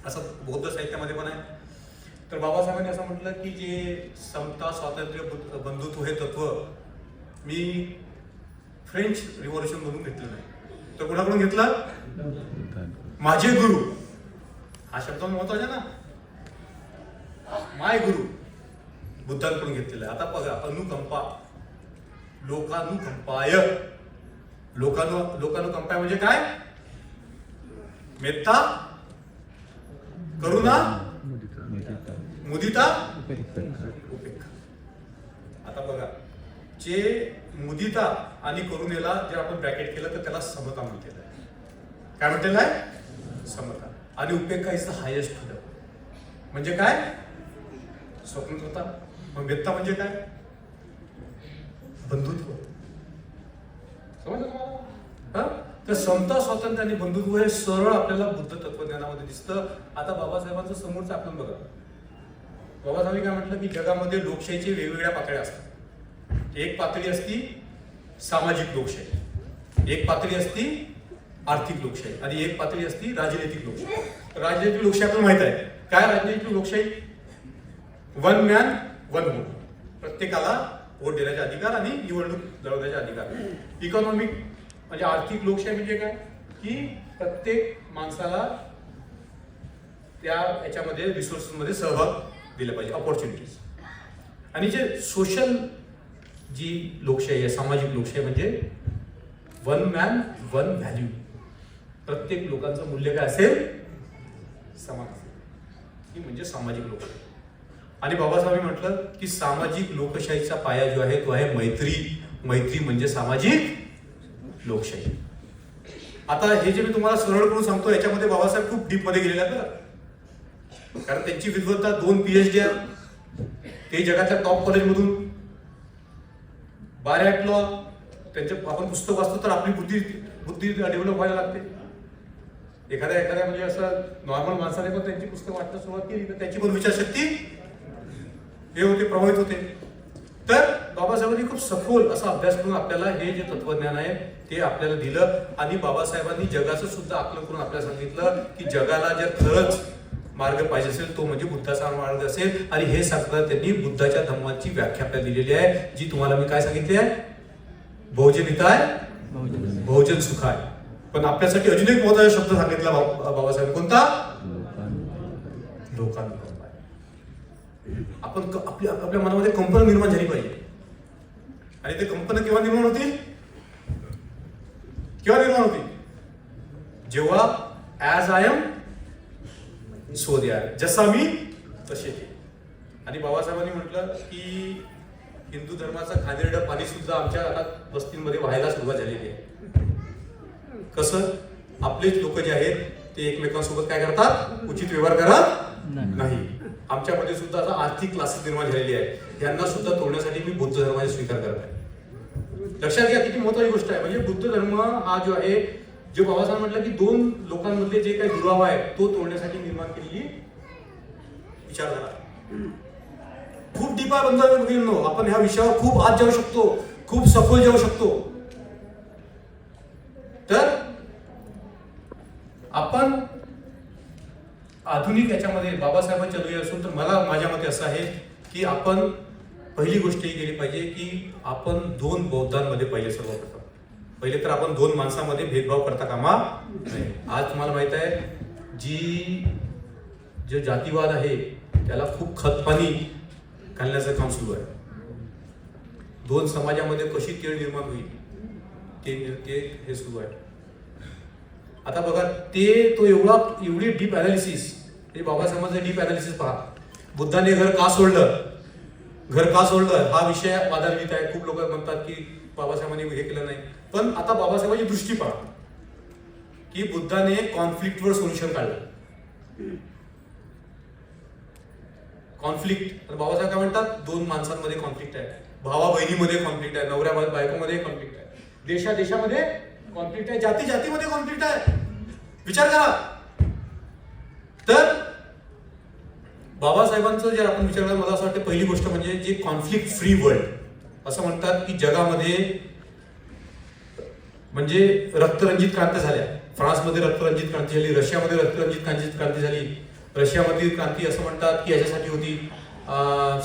असं बौद्ध साहित्यामध्ये पण आहे. तर बाबासाहेबांनी असं म्हटलं की जे समता, स्वातंत्र्य, बंधुत्व हे तत्व मी फ्रेंच रिव्हॉल्युशन मधून घेतलं नाही, तर कोणाकडून घेतलं? माझे गुरु. हा शब्द महत्वाचा ना. माय गुरु बुद्धांकडून घेतलेला आहे. आता बघा, अनुकंपा, लोकानुकंपाय. लोकानुकंपाय म्हणजे काय? मेत्ता, करुणा, मुदिता, उपेक्षा. आता बघा, जे मुदिता आणि करुणेला जे आपण ब्रॅकेट केलं तर त्याला समता म्हणतेलं आहे. काय म्हणतेलं आहे? समता. आणि उपेक्षा इज द हायेस्ट फ्रीडम. म्हणजे काय? स्वतंत्रता. मग मेत्ता म्हणजे काय? बंधुत्व. समजलं तुम्हाला? तर समता, स्वातंत्र्य आणि बंधुत्व हे सरळ आपल्याला बुद्ध तत्वज्ञानामध्ये दिसतं. आता बाबासाहेबांचं समोरचं आपण बघा. बाबासाहेबांनी काय म्हटलं की जगामध्ये लोकशाहीची वेगवेगळ्या पातळ्या असतात. एक पातळी असती सामाजिक लोकशाही, एक पातळी असती आर्थिक लोकशाही आणि एक पातळी असती राजनैतिक लोकशाही. राजनैतिक लोकशाही आपल्याला माहित आहे. काय राजनैतिक लोकशाही? वन मॅन वन वोट, प्रत्येकाला वोट देण्याचे अधिकार आणि निवडणूक लढवण्याचे अधिकार. इकॉनॉमिक म्हणजे आर्थिक लोकशाही म्हणजे काय की प्रत्येक माणसाला त्या याच्यामध्ये रिसोर्सेसमध्ये सहभाग दिला पाहिजे, अपॉर्च्युनिटीज. आणि जे सोशल जी लोकशाही आहे, सामाजिक लोकशाही म्हणजे वन मॅन वन व्हॅल्यू, प्रत्येक लोकांचं मूल्य काय असेल? समान असेल, ही म्हणजे सामाजिक लोकशाही. आणि बाबासाहेबांनी म्हटलं की सामाजिक लोकशाहीचा पाया जो आहे तो आहे मैत्री. मैत्री म्हणजे सामाजिक लोकशाही. आता हे जे मी तुम्हाला सरळ करून सांगतो याच्यामध्ये बाबासाहेब खूप डीप मध्ये गेलेले आहेत बरं, कारण त्यांची विद्वत्ता 2 PhD आहे. ते जगातल्या टॉप कॉलेजमधून, बार ॲट लॉ. त्यांचे आपण पुस्तक वाचतो तर आपली बुद्धी डेव्हलप व्हायला लागते. एखाद्या म्हणजे असं नॉर्मल माणसाने पण त्यांची पुस्तकं वाचण्यास सुरुवात केली तर त्याची पण विचारशक्ती हे होते, प्रभावित होते. तर बाबासाहेबांनी खूप सखोल असा अभ्यास करून आपल्याला हे जे तत्वज्ञान आहे ते आपल्याला दिलं. आणि बाबासाहेबांनी जगाचं सुद्धा आकलन करून आपल्याला सांगितलं की जगाला जर खरंच मार्ग पाहिजे असेल तो म्हणजे बुद्धाचा मार्ग असेल. आणि हे सांगताना त्यांनी बुद्धाच्या धम्माची व्याख्या आपल्याला दिलेली आहे, जी तुम्हाला मी काय सांगितली आहे? बहुजन हिताय बहुजन सुखाय. पण आपल्यासाठी अजून एक महत्त्वाचा शब्द सांगितला बाबासाहेब. कोणता? लोकांना. आपण आपल्या मनामध्ये कंपन निर्माण झाली पाहिजे. आणि ते कंपन केव्हा निर्माण होती? जेव्हा as I am so they are, जसा मी तसे ते. आणि बाबासाहेबांनी म्हटलं की हिंदू धर्माचा घाणेरडं पाणी सुद्धा आमच्या आता वस्तींमध्ये व्हायला सुरुवात झालेली आहे. कसं? आपलेच लोक जे आहेत ते एकमेकांसोबत काय करतात? उचित व्यवहार करत नाही. आमच्यामध्ये सुद्धा आता आर्थिक क्लासेस निर्माण झालेली आहे. यांना सुद्धा तोडण्यासाठी मी बुद्ध धर्माचा स्वीकार करत आहे. लक्षात घ्या किती महत्वाची गोष्ट आहे. म्हणजे बुद्ध धर्म हा जो आहे, जो बाबासाहेब म्हटलं की 2 लोकांमधले जे काही दुरावा आहे तो तोडण्यासाठी निर्माण केलेली विचारधारा. खूप डीप आहे बंधू. आपण ह्या विषयावर खूप आत जाऊ शकतो, खूप सखोल जाऊ शकतो. तर आपण आधुनिक याच्यामध्ये बाबासाहेबांच्या दुय्या असून तर मला माझ्या मते असं आहे की आपण पहिली गोष्ट ही केली पाहिजे की आपण 2 बौद्धांमध्ये पहिले सर्वप्रथम पहिले तर आपण 2 माणसामध्ये भेदभाव करता कामा नये. आज तुम्हाला माहित आहे जे जातीवाद आहे त्याला खूप खतपाणी घालण्याचं काम सुरू आहे. 2 समाजामध्ये कशी तेढ निर्माण होईल ते हे सुरू आहे. आता बघा तो एवढी डीप अनालिसिस, हे बाबासाहेबांचं डीप अनालिसिस पहा. बुद्धाने घर का सोडलं हा विषय वादान्वित आहे. खूप लोक म्हणतात की बाबासाहेबांनी हे केलं नाही. पण आता बाबासाहेबांची दृष्टी पहा की बुद्धाने कॉन्फ्लिक्टवर सोल्युशन काढलं. कॉन्फ्लिक्ट, बाबासाहेब काय म्हणतात? 2 माणसांमध्ये कॉन्फ्लिक्ट आहे, भावा बहिणीमध्ये कॉन्फ्लिक्ट आहे, नवऱ्या बायकोमध्ये कॉन्फ्लिक्ट आहे, देशामध्ये कॉन्फ्लिक्ट आहे, जातीमध्ये कॉन्फ्लिक्ट आहे. विचार करा. तर बाबासाहेबांचं जर आपण विचार केला, मला असं वाटतं पहिली गोष्ट म्हणजे जे कॉन्फ्लिक्ट फ्री वर्ल्ड असं म्हणतात की जगामध्ये म्हणजे रक्तरंजित क्रांती झाल्या. फ्रान्समध्ये रक्तरंजित क्रांती झाली, रशियामध्ये रक्तरंजित क्रांती झाली. रशियामधील क्रांती असं म्हणतात की याच्यासाठी होती,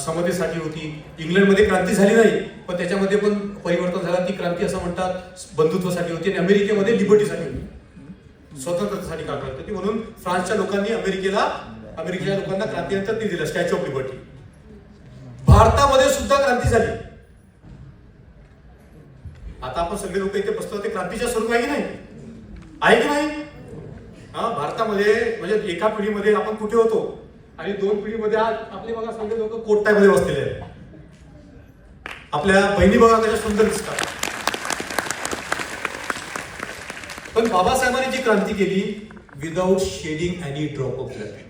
समतेसाठी होती. इंग्लंडमध्ये क्रांती झाली नाही पण त्याच्यामध्ये पण परिवर्तन झालं. ती क्रांती असं म्हणतात बंधुत्वासाठी होती. आणि अमेरिकेमध्ये लिबर्टीसाठी होती, स्वतंत्रतेसाठी काढली होती. म्हणून फ्रान्सच्या लोकांनी अमेरिकेच्या लोकांना क्रांतीनंतर ती दिलं, स्टॅच्यू ऑफ लिबर्टी. भारतामध्ये सुद्धा क्रांती झाली. आता आपण सगळे लोक इथे बसतो ते क्रांतीच्या स्वरूप आहे की नाही? भारतामध्ये म्हणजे एका पिढीमध्ये आपण कुठे होतो आणि 2 पिढीमध्ये आज आपले बघा सगळे लोक कोटटामध्ये बसलेले आहेत. आपल्या बहिणी बघा कशा सुंदर दिसतात. पण बाबासाहेबांनी जी क्रांती केली without shedding any drop of blood.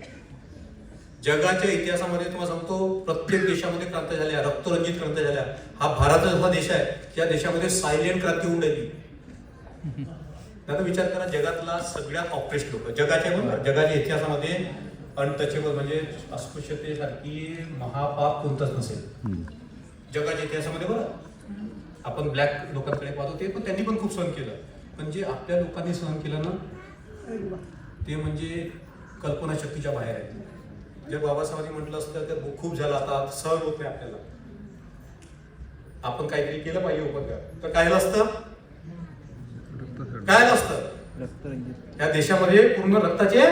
जगाच्या इतिहासामध्ये तुम्हाला सांगतो प्रत्येक देशामध्ये क्रांती झाल्या, रक्तरंजित क्रांती झाल्या. हा भारत असा देश आहे ज्या देशामध्ये सायलेंट क्रांती होऊन राहिली. आता विचार करा, जगातला सगळ्यात ऑपरेस्ट लोक जगाच्या इतिहासामध्ये अनटचेबल म्हणजे अस्पृश्यतेसारखी महापाप कोणतंच नसेल जगाच्या इतिहासामध्ये. बरं, आपण ब्लॅक लोकांकडे पाहतो ते पण त्यांनी पण खूप सहन केलं, पण जे आपल्या लोकांनी सहन केलं ना ते म्हणजे कल्पनाशक्तीच्या बाहेर आहे. जर बाबासाहेबांनी म्हटलं असतं तर खूप झालं, आता सहन होत नाही आपल्याला, आपण काहीतरी केलं पाहिजे उपकार, तर काय असतं, काय असतं या देशामध्ये पूर्ण रक्ताचे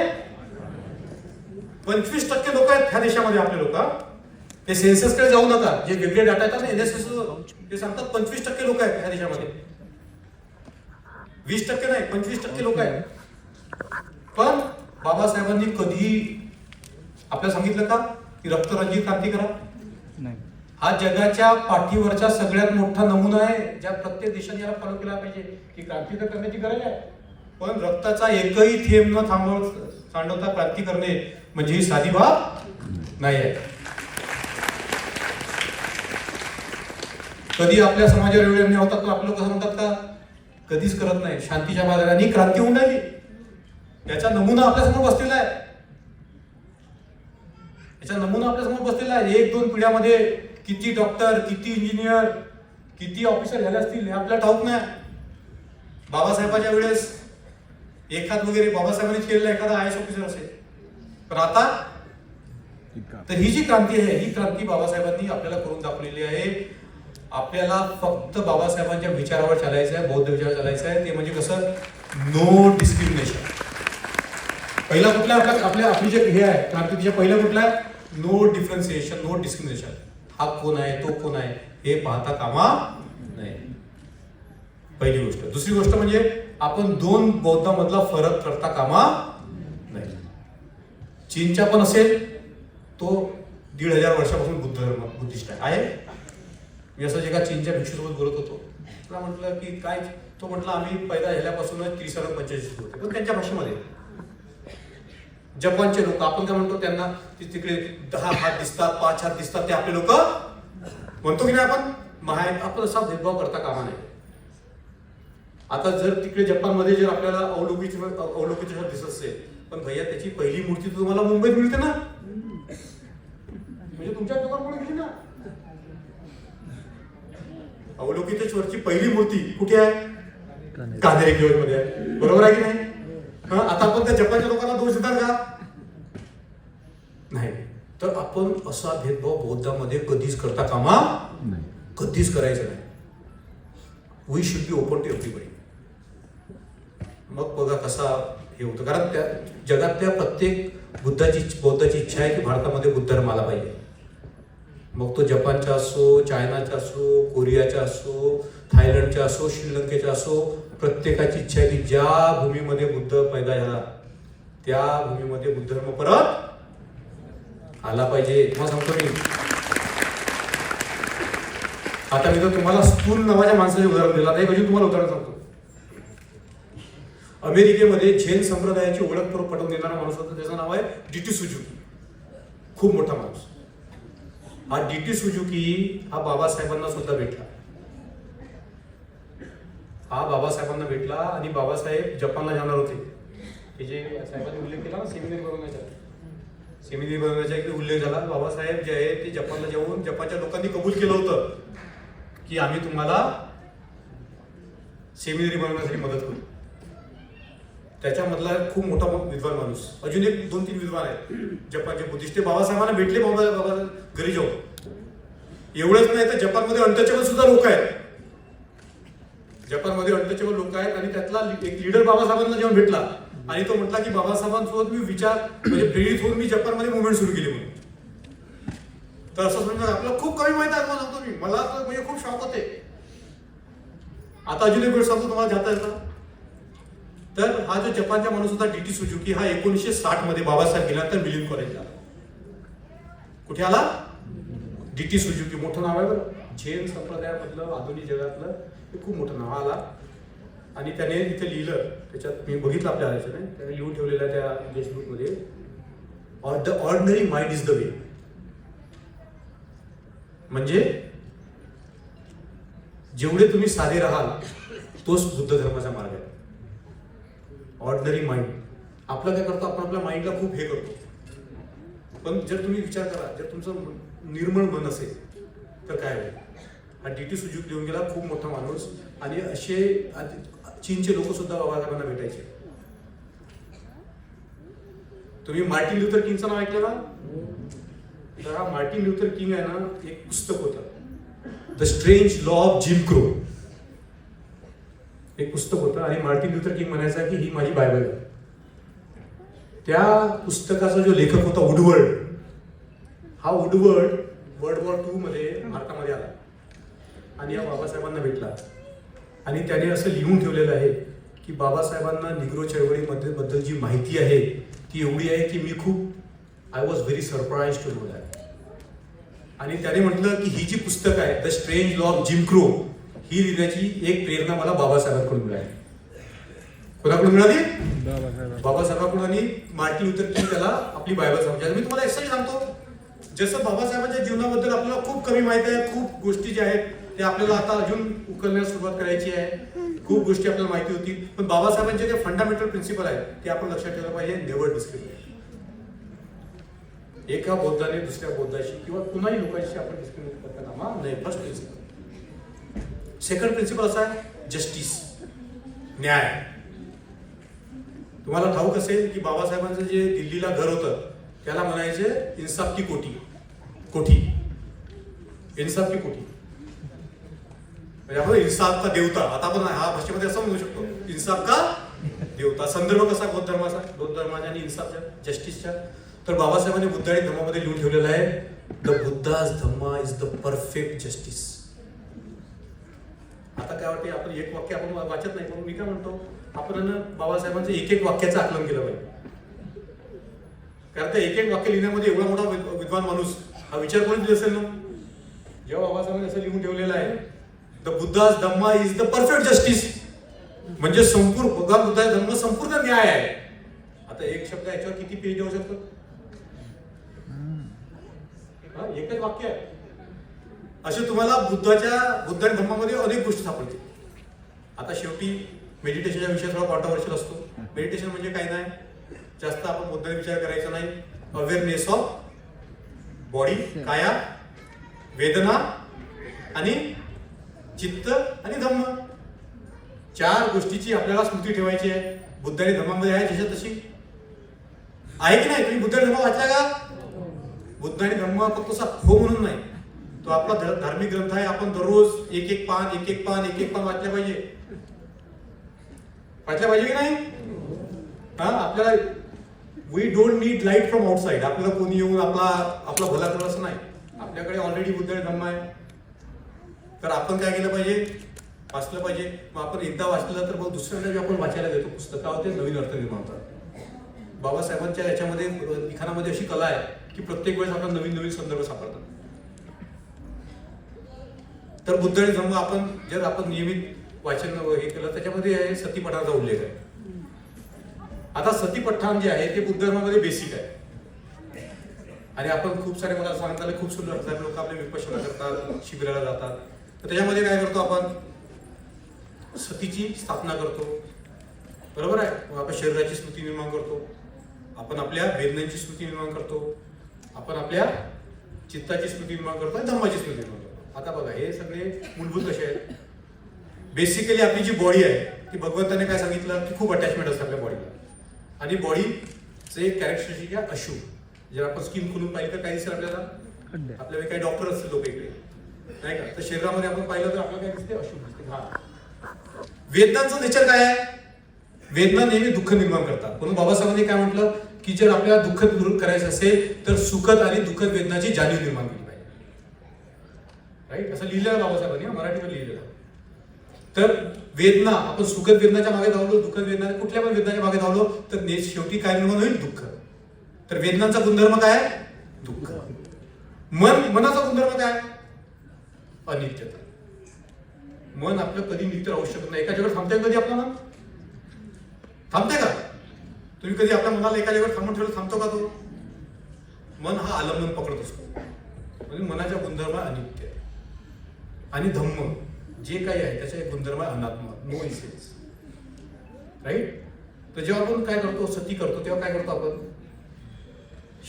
25% लोक आहेत ह्या देशामध्ये आपले लोक. ते सेन्सस कडे जाऊ नका, जे वेगळे डाटा येतात ना एनएसएस ते सांगतात 25% लोक आहेत ह्या देशामध्ये. 20% नाही, 25% लोक आहेत. पण बाबासाहेबांनी कधी आपल्याला सांगितलं का की रक्तरंजित क्रांती करा? नाही. हा जगाच्या पाठीवरचा सगळ्यात मोठा नमुना आहे, ज्या प्रत्येक देशाने याला फॉलो केला पाहिजे की क्रांती तर करण्याची गरज आहे, पण रक्ताचा एकही थेंब न सांडवता क्रांती करणे म्हणजे ही साधी बाब नाही आहे. कधी आपल्या समाजावर एवढे अन्याय होतात, आपलं लोक कसं म्हणतात का कधीच करत नाही. शांतीच्या मार्गाने क्रांती होऊन राहिली, याचा नमुना आपल्यासमोर बसलेला आहे. याचा नमुना आपल्यासमोर बसलेला आहे. 1-2 पिढ्यामध्ये किती डॉक्टर, किती इंजिनियर, किती ऑफिसर झाले असतील हे आपल्याला ठाऊक नाही. बाबासाहेबांच्या वेळेस एखाद वगैरे बाबासाहेबांनी केलेला एखादा आय एस ऑफिसर असेल, पण आता तर ही जी क्रांती आहे ही क्रांती बाबासाहेबांनी आपल्याला करून दाखवलेली आहे. आपल्याला फक्त बाबासाहेबांच्या विचारावर चालायचं आहे, बौद्ध विचारावर चालायचं आहे. ते म्हणजे कसं, नो डिस्क्रिमिनेशन. पहिला कुठला आपली जे हे आहे क्रांतीच्या पहिला कुठला आहे, नो डिफरन्सिएशन, नो डिस्क्रिमिनेशन. हा कोण आहे, तो कोण आहे हे पाहता कामा नाही, पहिली गोष्ट. दुसरी गोष्ट म्हणजे आपण 2 बौद्धामधला फरक करता कामा नाही. चीनच्या पण असेल, तो 1500 वर्षापासून बुद्ध धर्म बुद्धिस्ट आहे. मी असं एका चीनच्या भिक्षूसोबत बोलत होतो, त्याला म्हटलं की काय, तो म्हटलं आम्ही पैदा झाल्यापासूनच 30-45 होते, पण त्यांच्या भाषेमध्ये. जपानचे लोक आपण काय म्हणतो त्यांना तिकडे 10 हात दिसतात, 5 हात दिसतात, ते आपले लोक म्हणतो की नाही आपण आपण असा भेदभाव करता कामा नाही. आता जर तिकडे जपानमध्ये जर आपल्याला अवलोकितेश्वर दिसत असेल, पण भैया त्याची पहिली मूर्ती तुम्हाला मुंबईत मिळते ना, म्हणजे तुमच्या दुकानाकडे गेली ना. अवलोकितेश्वरची पहिली मूर्ती कुठे आहे, कान्हेरी किल्ला मध्ये आहे, बरोबर आहे की नाही. आता आपण त्या जपानच्या लोकांना दोष देतात का, नाही. तर आपण असा भेदभाव बौद्धामध्ये कधीच करता कामा नाही, कधीच करायचं नाही. We should be open to everybody. मग बघा कसा हे होतं, कारण त्या जगातल्या प्रत्येक बौद्धाची इच्छा आहे की भारतामध्ये बुद्ध धर्म आला पाहिजे. मग तो जपानचा असो, चायनाचा असो, कोरियाचा असो, थायलंडचा असो, श्रीलंकेचा असो, प्रत्येकाची इच्छा आहे की ज्या भूमीमध्ये बुद्ध पैदा झाला त्या भूमीमध्ये बुद्ध धर्म परत आला पाहिजे. तुम्हाला सांगतो मी, आता मी तर तुम्हाला स्टूल नावाच्या माणसाचे उदाहरण दिलं, एक म्हणजे तुम्हाला उदाहरण सांगतो. अमेरिकेमध्ये झेन संप्रदायाची ओळख पटवून देणारा माणूस होता, त्याचं नाव आहे डीटी सुजुकी. खूप मोठा माणूस. हा डीटी सुजुकी हा बाबासाहेबांना सुद्धा भेटला. हा बाबासाहेबांना भेटला आणि बाबासाहेब जपानला जाणार होते. हे जे साहेबांनी उल्लेख केला ना सेमिनरी बनवण्याचा एक उल्लेख झाला. बाबासाहेब जे आहे ते जपानला जाऊन जपानच्या लोकांनी कबूल केलं होतं की आम्ही तुम्हाला सेमिनरी बनवण्यासाठी मदत करू. त्याच्यामधला खूप मोठा विद्वान माणूस, अजून एक 2-3 विद्वान आहेत जपानचे बुद्धिस्ट, बाबासाहेबांना भेटले बाबा घरी जाऊन. एवढंच नाही तर जपानमध्ये अनटचेबल सुद्धा लोक आहेत. जपानमध्ये अनटचेबल लोक आहेत आणि त्यातला एक लीडर बाबासाहेबांना जेव्हा भेटला आणि तो म्हटला की बाबासाहेबांसोबत मी विचार म्हणजे प्रेरित होऊन मी जपानमध्ये मुवमेंट सुरू केली म्हणून. तर असं समजा आपल्याला खूप कमी माहिती आहे, सांगतो मी, मला तर म्हणजे खूप शॉक होते. आता अजून एक वेळ सांगतो तुम्हाला जाता येतं. तर हा जो जपानचा माणूस होता डीटी सुजुकी, हा 1960 मध्ये बाबासाहेब गेल्यानंतर मिलिंद कॉलेजला. कुठे आला, डीटी सुजुकी. मोठं नाव आहे बरं, झेन संप्रदायामधलं आधुनिक जगातलं हे खूप मोठं नाव आला. आणि त्याने तिथे लिहिलं, त्याच्यात मी बघितलं आपल्या आल्याचं, त्याने लिहून ठेवलेलं त्या इंग्लिश बुकमध्ये, the ordinary mind is the way. म्हणजे जेवढे तुम्ही साधे राहाल तोच बुद्ध धर्माचा मार्ग आहे. Ordinary mind. आपलं काय करतो, आपण आपल्या माइंडला खूप हे करतो. पण जर तुम्ही विचार करा, जर तुमचं निर्मळ मन असेल तर काय होईल. हा डी.टी. सुजुकी लिहून गेला, खूप मोठा माणूस. आणि असे चीनचे लोक सुद्धा बाबासाहेबांना भेटायचे. तुम्ही मार्टिन ल्युथर किंगचं नाव ऐकलं ना? तर हा मार्टिन ल्युथर किंग आहे ना, एक पुस्तक होतं, the strange law of Jim crow. एक पुस्तक होतं आणि मार्टिन ल्युथर किंग म्हणायचा की ही माझी बायबल आहे. त्या पुस्तकाचा जो लेखक होता वुडवर्ड, हा वुडवर्ड वर्ल्ड वॉर II मध्ये भारतामध्ये आला आणि या बाबासाहेबांना भेटला. आणि त्याने असं लिहून ठेवलेलं आहे की बाबासाहेबांना निग्रो चळवळीमध्ये बद्दल जी माहिती आहे ती एवढी आहे की मी खूप I was very surprise to know that. आणि त्याने म्हटलं की ही जी पुस्तक आहे the strange law of Jim Crow, ही लिहिण्याची एक प्रेरणा मला बाबासाहेबांकडून मिळाली. कोणाकडून मिळाली? बाबासाहेबांकडून. आणि मार्टिन ल्युथर किंग त्याला आपली बायबल समजायला. मी तुम्हाला यासाठी सांगतो, जसं बाबासाहेबांच्या जीवनाबद्दल आपल्याला खूप कमी माहिती आहे, खूप गोष्टी ज्या आहेत ते आपल्याला आता अजून उकलण्यास सुरुवात करायची आहे. खूप गोष्टी आपल्याला माहिती होती, पण बाबासाहेबांचे जे फंडामेंटल प्रिन्सिपल आहेत ते आपण लक्षात ठेवलं पाहिजे. Never discriminate. एका बौद्धाने दुसऱ्या बौद्धाशी किंवा कुणाही लोकांशी आपण डिस्क्रिमिनेट करता कामा नये. First principal. सेकंड प्रिन्सिपल असा आहे जस्टिस, न्याय. तुम्हाला ठाऊक असेल की बाबासाहेबांचं जे दिल्लीला घर होतं त्याला म्हणायचे इन्साफ की कोठी. कोठी, इन्साफ की कोठी. म्हणजे आपण इन्साफ का देवता, आता आपण हा भाषेमध्ये असं म्हणू शकतो, इन्साफ का देवता. संदर्भ कसा बौद्ध धर्माचा, बौद्ध धर्माच्या आणि इन्साफच्या, जस्टिसच्या. तर बाबासाहेबांनी बुद्ध आणि धम्मामध्ये लिहून ठेवलेलं आहे the Buddha's Dhamma is the perfect justice. आता काय वाटते, आपण एक वाक्य आपण वाचत नाही, पण मी काय म्हणतो, आपण बाबासाहेबांचं एक एक वाक्याचं आकलन केलं पाहिजे. कारण त्या एक एक वाक्य लिहिण्यामध्ये एवढा मोठा विद्वान माणूस हा विचार करून दिला असेल ना. जेव्हा बाबासाहेबांनी असं लिहून ठेवलेलं आहे the Buddha's Dhamma is the perfect justice, म्हणजे संपूर्ण भगवान बुद्धाचा धर्म संपूर्ण न्याय आहे. आता एक शब्द याच्यावर किती पेज येऊ शकतो? एकच वाक्य आहे. असे तुम्हाला बुद्ध आणि धर्मामध्ये अनेक गोष्टी सापडतील. आता शेवटी मेडिटेशनच्या विषय थोडा कॉन्ट्रोवर्शियल असतो. मेडिटेशन म्हणजे काही नाही, जास्त आपण मुद्दा विचार करायचा नाही. अवेअरनेस ऑफ बॉडी, काया, वेदना आणि चित्त आणि धम्म, चार गोष्टीची आपल्याला स्मृती ठेवायची आहे. बुद्ध आणि धर्मामध्ये आहे जशी तशी आहे की नाही? तुम्ही बुद्ध आणि धर्म वाचला का? बुद्ध आणि धर्म फक्त असा हो म्हणून नाही, तो आपला धार्मिक ग्रंथ आहे. आपण दररोज एक एक पान वाचल्या पाहिजे. की नाही? हा, आपल्याला we don't need light from outside. आपल्याला कोणी येऊन आपला भला करू असं नाही. आपल्याकडे ऑलरेडी बुद्ध आणि धम्म आहे. तर आपण काय केलं पाहिजे? वाचलं पाहिजे. मग आपण एकदा वाचलं तर मग दुसऱ्यांदा आपण वाचायला घेतो पुस्तकावर, ते नवीन अर्थ निर्माण होतात. बाबासाहेबांच्या याच्यामध्ये लिखाणामध्ये अशी कला आहे की प्रत्येक वेळेस आपल्याला नवीन संदर्भ सापडतात. तर बुद्ध आणि धम्म आपण जर आपण नियमित वाचन हे केलं, त्याच्यामध्ये आहे सतीपठाणाचा उल्लेख आहे. आता सतीपठाण जे आहे ते बुद्ध धर्मामध्ये बेसिक आहे. आणि आपण खूप सारे, मला सांगता आलं, खूप सुंदर लोक आपले विपश्यना करतात, शिबिराला जातात. तर त्याच्यामध्ये काय करतो आपण? सतीची स्थापना करतो, बरोबर आहे. मग आपण शरीराची स्मृती निर्माण करतो, आपण आपल्या वेदनांची स्मृती निर्माण करतो, आपण आपल्या चित्ताची स्मृती निर्माण करतो आणि धम्माची स्मृती निर्माण करतो. आता बघा, हे सगळे मूलभूत कसे आहेत? बेसिकली आपली जी बॉडी आहे ती भगवंताने काय सांगितलं की खूप अटॅचमेंट असतं आपल्या बॉडीला. आणि बॉडीचं एक कॅरेक्टरिस्टिक आहे अशुभ. जर आपण स्किन खोलून पाहिलं तर काय दिसेल आपल्याला? आपल्याला काही डॉक्टर असतील लोक इकडे, नाही का? तर शरीरामध्ये आपण पाहिलं तर आपल्याला काय दिसते? अशुभ दिसते. हा, वेदनांचं नेचर काय आहे? वेदना नेहमी दुःख निर्माण करतात. म्हणून बाबासाहेबांनी काय म्हटलं की जर आपल्याला दुःख दूर करायचं असेल तर सुखद आणि दुःखद वेदनाची जाणीव निर्माण केली पाहिजे. राईट, असं लिहिलेलं बाबासाहेबांनी, मराठीमध्ये लिहिलेलं. तर वेदना, आपण सुखद वेदनाच्या मागे धावलो, दुःखद वेदना, कुठल्या पण वेदनाच्या मागे धावलो तर शेवटी काय निर्माण होईल? दुःख. तर वेदनांचा गुणधर्म काय? दुःख. मनाचा गुणधर्म काय? अनित्यता. मन आपलं कधी नित्य राहू शकत नाही. एका जागेवर थांबते कधी आपलं मन? थांबते का? तुम्ही कधी आपल्या मनाला एका जागेवर थांबून ठेवलं, थांबतो का तो? मन हा आलंबन पकडत असतो. म्हणजे मनाच्या गुणधर्म अनित्य आणि धम्म जे काही आहे त्याचा एक गुणधर्म अनात्मा, नो इसेन्स. राईट. तर जेव्हा आपण काय करतो, सती करतो, तेव्हा काय करतो आपण,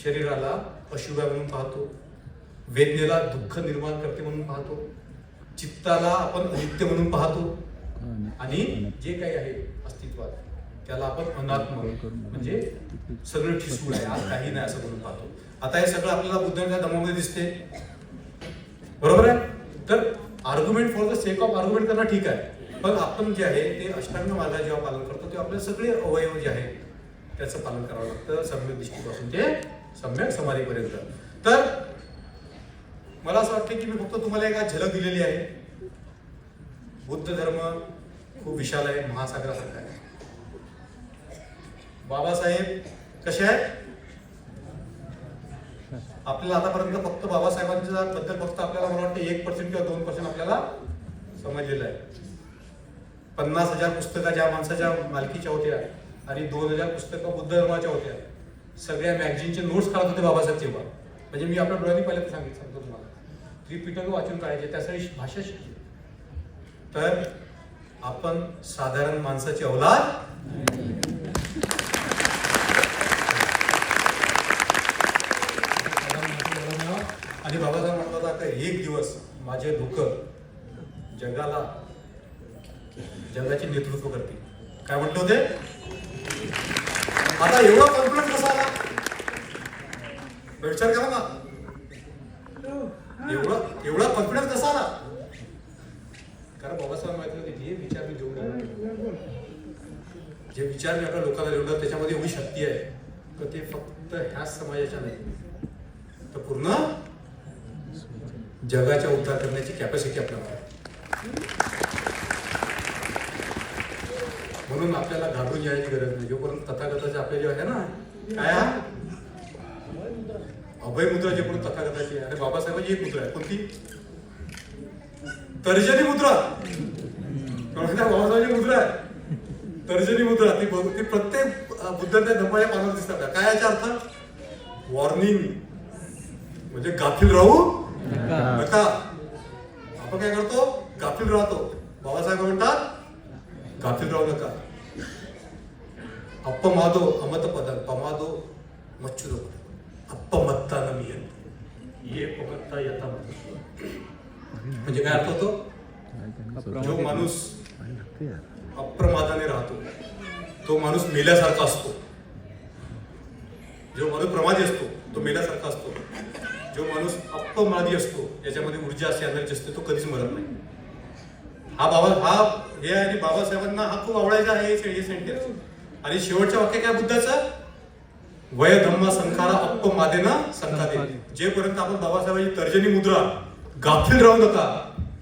शरीराला अशुभ आहे म्हणून पाहतो, वेदनेला दुःख निर्माण करते म्हणून पाहतो, चित्ताला आपण अनित्य म्हणून पाहतो, आणि जे काही आहे अस्तित्वात त्याला आपण अनात्म म्हणजे सगळं ठिसूळ आहे, आज काही नाही असं म्हणून पाहतो. आता हे सगळं आपल्याला बुद्धांच्या दमामध्ये दिसते, बरोबर आहे. तर argument for the sake of argument करणं ठीक आहे, पण आपण जे आहे ते अष्टांग मार्गाचे जेव्हा पालन करतो तेव्हा आपले सगळे अवयव जे आहेत त्याचं पालन करावं लागतं, सम्यक दृष्टीपासून ते सम्यक समाधीपर्यंत. तर मला असं वाटतं की मी फक्त तुम्हाला एक झलक दिलेली आहे. बुद्ध धर्म खूप विशाल आहे, महासागरासारखा आहे. बाबासाहेब कसे आहेत, आपल्याला आतापर्यंत फक्त बाबासाहेबांच्या बद्दल फक्त आपल्याला मला वाटतं 1% किंवा 2% आपल्याला समजलेलं आहे. 50,000 पुस्तकं ज्या माणसाच्या मालकीच्या होत्या आणि 2,000 पुस्तकं बुद्ध धर्माच्या होत्या, सगळ्या मॅगझिनचे नोट्स काढत होते बाबासाहेब तेव्हा. म्हणजे मी आपल्या डोळ्यांनी पहिल्यांदा सांगतो तुम्हाला, त्रिपिटक वाचून काढायचे, त्यासाठी भाषा शिकली. तर आपण साधारण माणसाची औलाद आणि बाबासाहेब म्हणत होता का एक दिवस माझे डोकं जगाचे नेतृत्व करते. काय म्हटलं होते, आता एवढा कॉन्फिडन्स कसा आला, विचार करा ना, एवढा कॉन्फिडन्स कसा आला. कारण बाबासाहेब माहिती होते जे विचार मी घेऊन जे विचार मी आपल्या लोकांना लिहून त्याच्यामध्ये एवढी शक्ती आहे, तर ते फक्त ह्याच समाजाच्या नाही तर पूर्ण जगाच्या उद्धार करण्याची कॅपॅसिटी आपल्याला आहे. म्हणून आपल्याला घाबरून जायची गरज नाही. जोपर्यंत तथागताचे आपले जे आहे ना, काय अभय मुद्रा जे पण तथागताची आहे, आणि बाबासाहेबांची एक मुद्रा आहे, कोणती, तर्जनी मुद्रा. बाबासाहेबांची मुद्रा आहे तर्जनी मुद्रा. ती प्रत्येक बुद्धांच्या धम्माच्या पानावर दिसतात. काय याचा अर्थ, वॉर्निंग म्हणजे गाफील राहू नका. आपण काय करतो, गाफील राहतो. बाबासाहेब म्हणतात गाफील राहू नका. अपमादो अमत पदं पमादो मच्छुदो अपमत्ता न मियंत ये पमत्ता यथा. म्हणजे काय अर्थ होतो, जो माणूस अप्रमादाने राहतो तो माणूस मेल्यासारखा असतो. जो माणूस प्रमादी असतो तो मेल्यासारखा असतो. जो माणूस अपमादी असतो, याच्यामध्ये ऊर्जा असते, एनर्जी असते, तो कधीच मरत नाही. हे आणि बाबासाहेबांना हा खूप आवडायचा आहे हे सेंटेन्स. आणि शेवटचं वाक्य काय बुद्धाचं, वय धम्मा संखारा अपमादेना संखादे. जेपर्यंत आपण बाबासाहेबांची तर्जनी मुद्रा गाफील राहू नका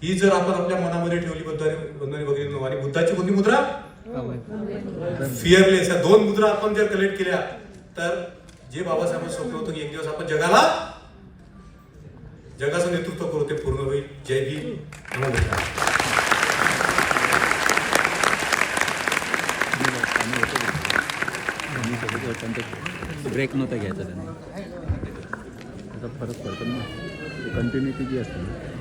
ही जर आपण आपल्या मनामध्ये ठेवली बंधने वगैरे, आणि बुद्धाची कोणती मुद्रा, फिअरलेस. या दोन मुद्रा आपण जर कलेक्ट केल्या तर जे बाबासाहेब स्वप्न होतं की एक दिवस आपण जगाचं नेतृत्व करू, ते पूर्ण होईल. जय भीम, नमस्कार. ब्रेक नव्हता घ्यायचा त्याने, त्याचा फरक पडतो ना, कंटिन्युटी जी असते ना